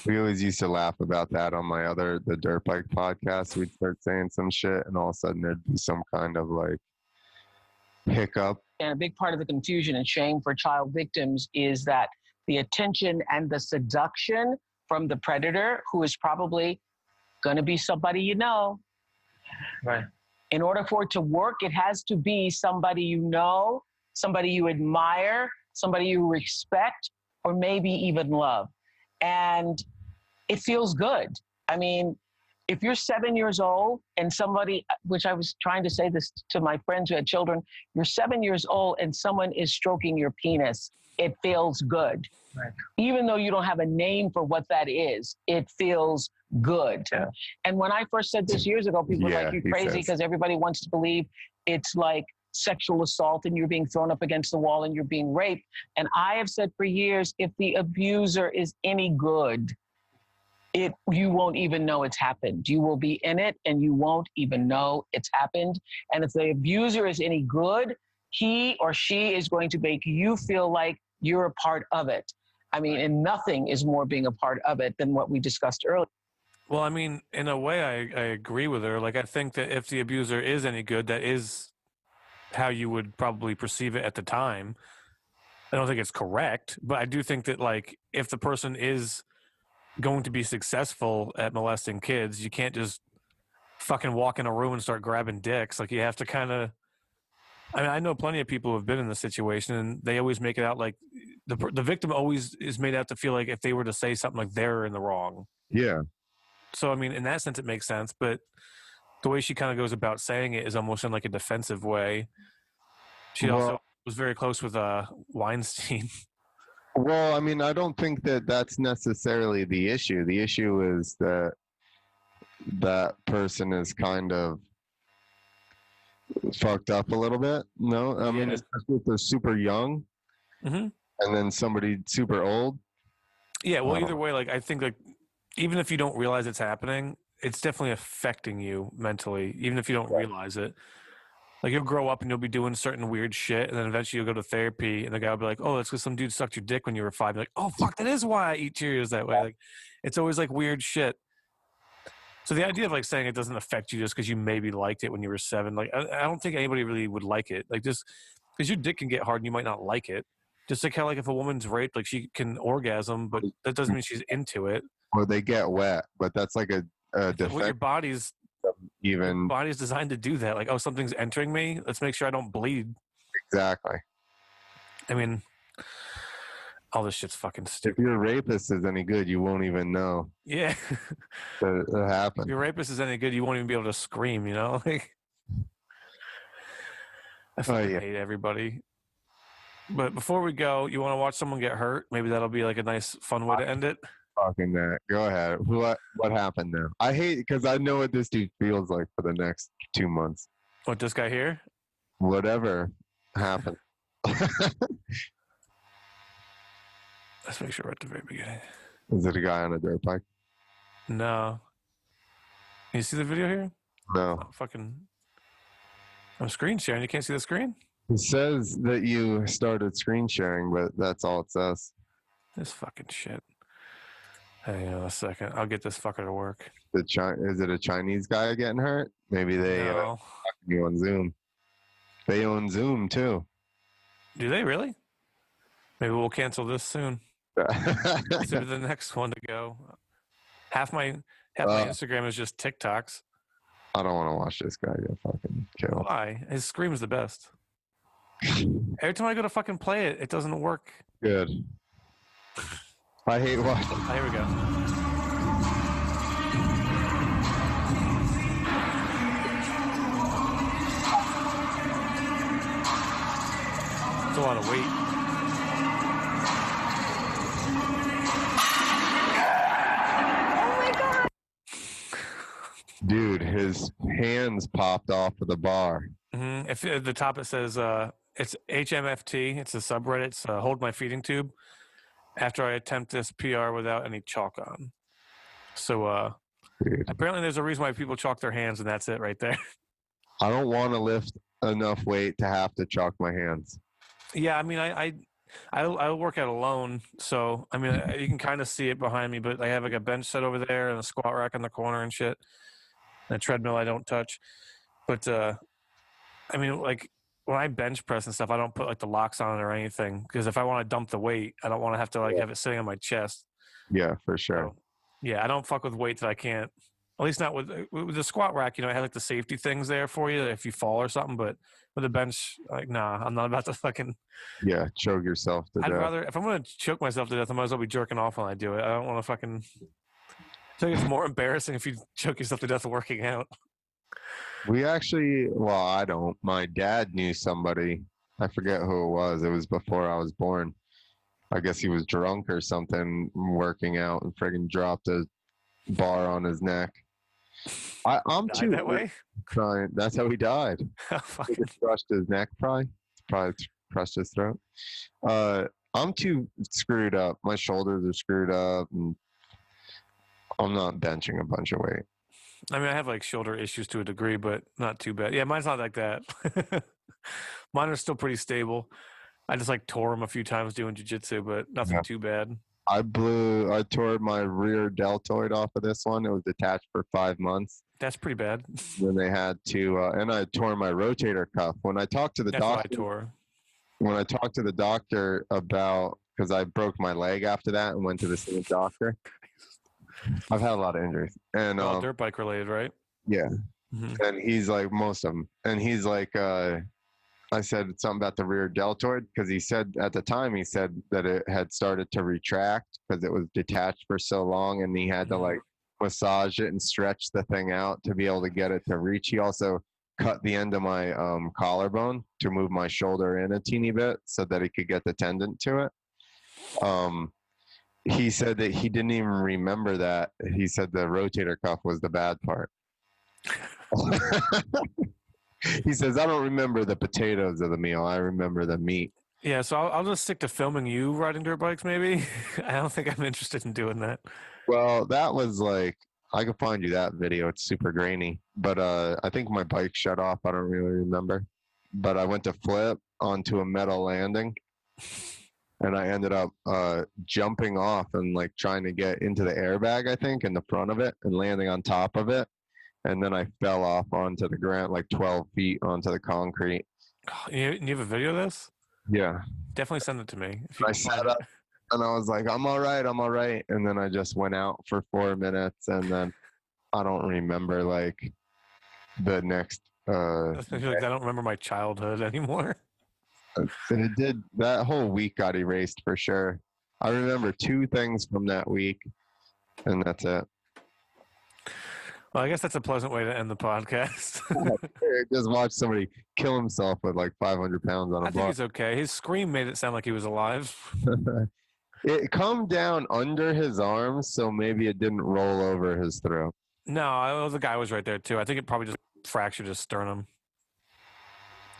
S2: We always used to laugh about that on the Dirt Bike podcast. We'd start saying some shit, and all of a sudden there'd be some kind of like hiccup.
S4: And a big part of the confusion and shame for child victims is that the attention and the seduction from the predator, who is probably going to be somebody you know.
S1: Right.
S4: In order for it to work, it has to be somebody you know, somebody you admire, somebody you respect, or maybe even love. And it feels good. I mean, if you're 7 years old and somebody, which I was trying to say this to my friends who had children, you're 7 years old and someone is stroking your penis, it feels good.
S1: Right.
S4: Even though you don't have a name for what that is, it feels good.
S1: Yeah.
S4: And when I first said this years ago, people were like, you're crazy, because everybody wants to believe it's like sexual assault and you're being thrown up against the wall and you're being raped. And I have said for years, if the abuser is any good, you won't even know it's happened. You will be in it and you won't even know it's happened. And if the abuser is any good, he or she is going to make you feel like you're a part of it. I mean, and nothing is more being a part of it than what we discussed earlier.
S1: Well, I mean, in a way, I agree with her. Like, I think that if the abuser is any good, that is how you would probably perceive it at the time. I don't think it's correct, but I do think that, like, if the person is going to be successful at molesting kids, you can't just fucking walk in a room and start grabbing dicks. Like, you have to kind of, I mean, I know plenty of people who have been in this situation, and they always make it out like the victim always is made out to feel like if they were to say something, like they're in the wrong.
S2: Yeah.
S1: So, I mean, in that sense, it makes sense, but the way she kind of goes about saying it is almost in like a defensive way. She also was very close with Weinstein.
S2: Well, I mean, I don't think that that's necessarily the issue. The issue is that that person is kind of fucked up a little bit. No, I mean, especially if they're super young, and then somebody super old.
S1: Yeah, well, either way, like, I think, like, even if you don't realize it's happening, it's definitely affecting you mentally, even if you don't realize it. Like, you'll grow up and you'll be doing certain weird shit, and then eventually you'll go to therapy, and the guy will be like, oh, that's because some dude sucked your dick when you were 5. You're like, oh, fuck, that is why I eat Cheerios that way. Like, it's always, like, weird shit. So the idea of, like, saying it doesn't affect you just because you maybe liked it when you were 7, like, I don't think anybody really would like it. Like, just because your dick can get hard and you might not like it. Just like how, like, if a woman's raped, like, she can orgasm, but that doesn't mean she's into it.
S2: Or they get wet, but that's like a defect.
S1: Well, your body's designed to do that. Like, oh, something's entering me. Let's make sure I don't bleed.
S2: Exactly.
S1: I mean, all this shit's fucking stupid.
S2: If your rapist is any good, you won't even know.
S1: Yeah.
S2: That it happened.
S1: If your rapist is any good, you won't even be able to scream, you know? Like, I fucking hate everybody. But before we go, you want to watch someone get hurt? Maybe that'll be like a nice, fun way to end it.
S2: Fucking that. Go ahead. What happened there? I hate because I know what this dude feels like for the next 2 months.
S1: What, this guy here?
S2: Whatever happened.
S1: Let's make sure we're at the very beginning.
S2: Is it a guy on a dirt bike?
S1: No. Can you see the video here?
S2: No.
S1: Oh, I'm screen sharing. You can't see the screen?
S2: It says that you started screen sharing, but that's all it says.
S1: This fucking shit. Hang on a second. I'll get this fucker to work.
S2: Is it a Chinese guy getting hurt? Maybe they you on Zoom. They own Zoom too.
S1: Do they really? Maybe we'll cancel this soon. Let's do the next one to go. Half my Instagram is just TikToks.
S2: I don't want to watch this guy get fucking killed.
S1: Why? His scream is the best. Every time I go to fucking play it, it doesn't work.
S2: Good. I hate watching.
S1: Oh, here we go. It's a lot of weight.
S4: Oh my God.
S2: Dude, his hands popped off of the bar.
S1: Mm-hmm. If at the top it says it's HMFT, it's a subreddit, it's hold my feeding tube. After I attempt this PR without any chalk on. So apparently there's a reason why people chalk their hands, and that's it right there.
S2: I don't want to lift enough weight to have to chalk my hands.
S1: Yeah, I mean, I I work out alone, so I mean, you can kind of see it behind me, but I have like a bench set over there and a squat rack in the corner and shit, and a treadmill I don't touch. But I mean, like when I bench press and stuff, I don't put like the locks on it or anything because if I want to dump the weight, I don't want to have to like have it sitting on my chest.
S2: Yeah, for sure.
S1: So, yeah, I don't fuck with weight that I can't. At least not with the squat rack. You know, it has like the safety things there for you if you fall or something. But with the bench, like, nah, I'm not about to fucking.
S2: Yeah, choke yourself to
S1: I'd
S2: death.
S1: rather if I'm gonna choke myself to death, I might as well be jerking off when I do it. I don't want to fucking. I think it's more embarrassing if you choke yourself to death working out.
S2: We actually, well, I don't. My dad knew somebody. I forget who it was. It was before I was born. I guess he was drunk or something, working out, and friggin' dropped a bar on his neck. I'm
S1: Died
S2: too
S1: that way.
S2: Trying. That's how he died.
S1: Oh,
S2: He
S1: fucking.
S2: crushed his neck, probably crushed his throat. I'm too screwed up. My shoulders are screwed up, and I'm not benching a bunch of weight.
S1: I mean, I have like shoulder issues to a degree, but not too bad. Yeah, mine's not like that. Mine are still pretty stable. I just like tore them a few times doing jiu-jitsu, but nothing too bad.
S2: I tore my rear deltoid off of this one. It was detached for 5 months.
S1: That's pretty bad.
S2: Then they had to, and I tore my rotator cuff. When I talked to the
S1: That's
S2: doctor,
S1: what I tore.
S2: when I talked to the doctor about, because I broke my leg after that and went to the same doctor. I've had a lot of injuries, and
S1: all dirt bike related, right?
S2: Yeah.
S1: Mm-hmm.
S2: And he's like, most of them, and he's like, I said something about the rear deltoid because he said at the time he said that it had started to retract because it was detached for so long, and he had to like massage it and stretch the thing out to be able to get it to reach. He also cut the end of my collarbone to move my shoulder in a teeny bit so that he could get the tendon to it. He said that he didn't even remember that. He said the rotator cuff was the bad part. He says, I don't remember the potatoes of the meal. I remember the meat.
S1: Yeah, so I'll just stick to filming you riding dirt bikes, maybe. I don't think I'm interested in doing that.
S2: Well, that was like, I could find you that video. It's super grainy. But I think my bike shut off. I don't really remember. But I went to flip onto a metal landing. And I ended up jumping off and like trying to get into the airbag, I think, in the front of it and landing on top of it. And then I fell off onto the ground, like 12 feet onto the concrete.
S1: You have a video of this?
S2: Yeah.
S1: Definitely send it to me. If you
S2: I sat up and I was like, I'm all right. I'm all right. And then I just went out for 4 minutes. And then I don't remember like the next.
S1: I don't remember my childhood anymore.
S2: It did. That whole week got erased for sure. I remember 2 things from that week, and that's it.
S1: Well, I guess that's a pleasant way to end the podcast.
S2: Just watch somebody kill himself with like 500 pounds on a bar.
S1: I think he's okay. His scream made it sound like he was alive.
S2: It come down under his arms, so maybe it didn't roll over his throat.
S1: No, the guy was right there too. I think it probably just fractured his sternum.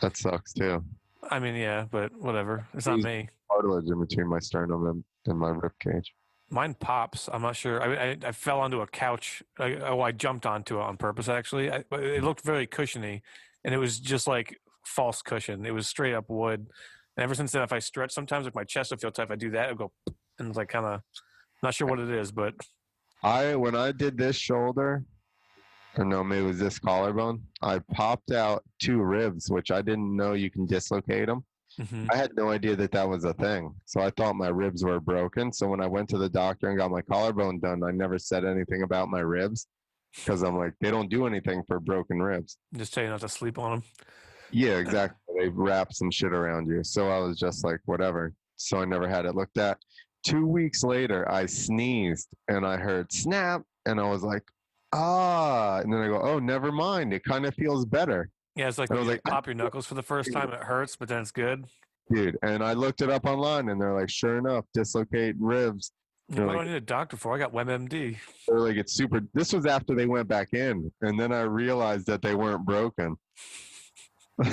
S2: That sucks too.
S1: I mean, yeah, but whatever. It's not me.
S2: Cartilage in between my sternum and my rib cage.
S1: Mine pops. I'm not sure. I fell onto a couch. I jumped onto it on purpose, actually. It looked very cushiony, and it was just like false cushion. It was straight up wood. And ever since then, if I stretch, sometimes like my chest will feel tight. If I do that, it'll go, and it's like kind of not sure what it is, but
S2: when I did this shoulder, or no, maybe it was this collarbone, I popped out 2 ribs, which I didn't know you can dislocate them. Mm-hmm. I had no idea that was a thing. So I thought my ribs were broken. So when I went to the doctor and got my collarbone done, I never said anything about my ribs because I'm like, they don't do anything for broken ribs.
S1: Just tell you not to sleep on them.
S2: Yeah, exactly. They wrap some shit around you. So I was just like, whatever. So I never had it looked at. 2 weeks later, I sneezed and I heard snap. And I was like, and then I go, oh, never mind. It kind of feels better.
S1: Yeah, it's like when you pop your knuckles for the first time, it hurts, but then it's good.
S2: Dude, and I looked it up online, and they're like, sure enough, dislocate ribs.
S1: What do I need a doctor for? I got WebMD.
S2: They're like, it's super. This was after they went back in, and then I realized that they weren't broken.
S1: All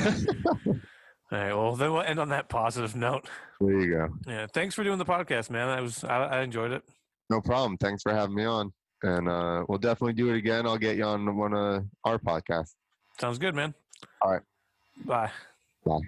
S1: right, well, then we'll end on that positive note.
S2: There you go.
S1: Yeah, thanks for doing the podcast, man. I enjoyed it.
S2: No problem. Thanks for having me on, and we'll definitely do it again. I'll get you on one of our podcasts.
S1: Sounds good, man.
S2: All right.
S1: Bye.
S2: Bye.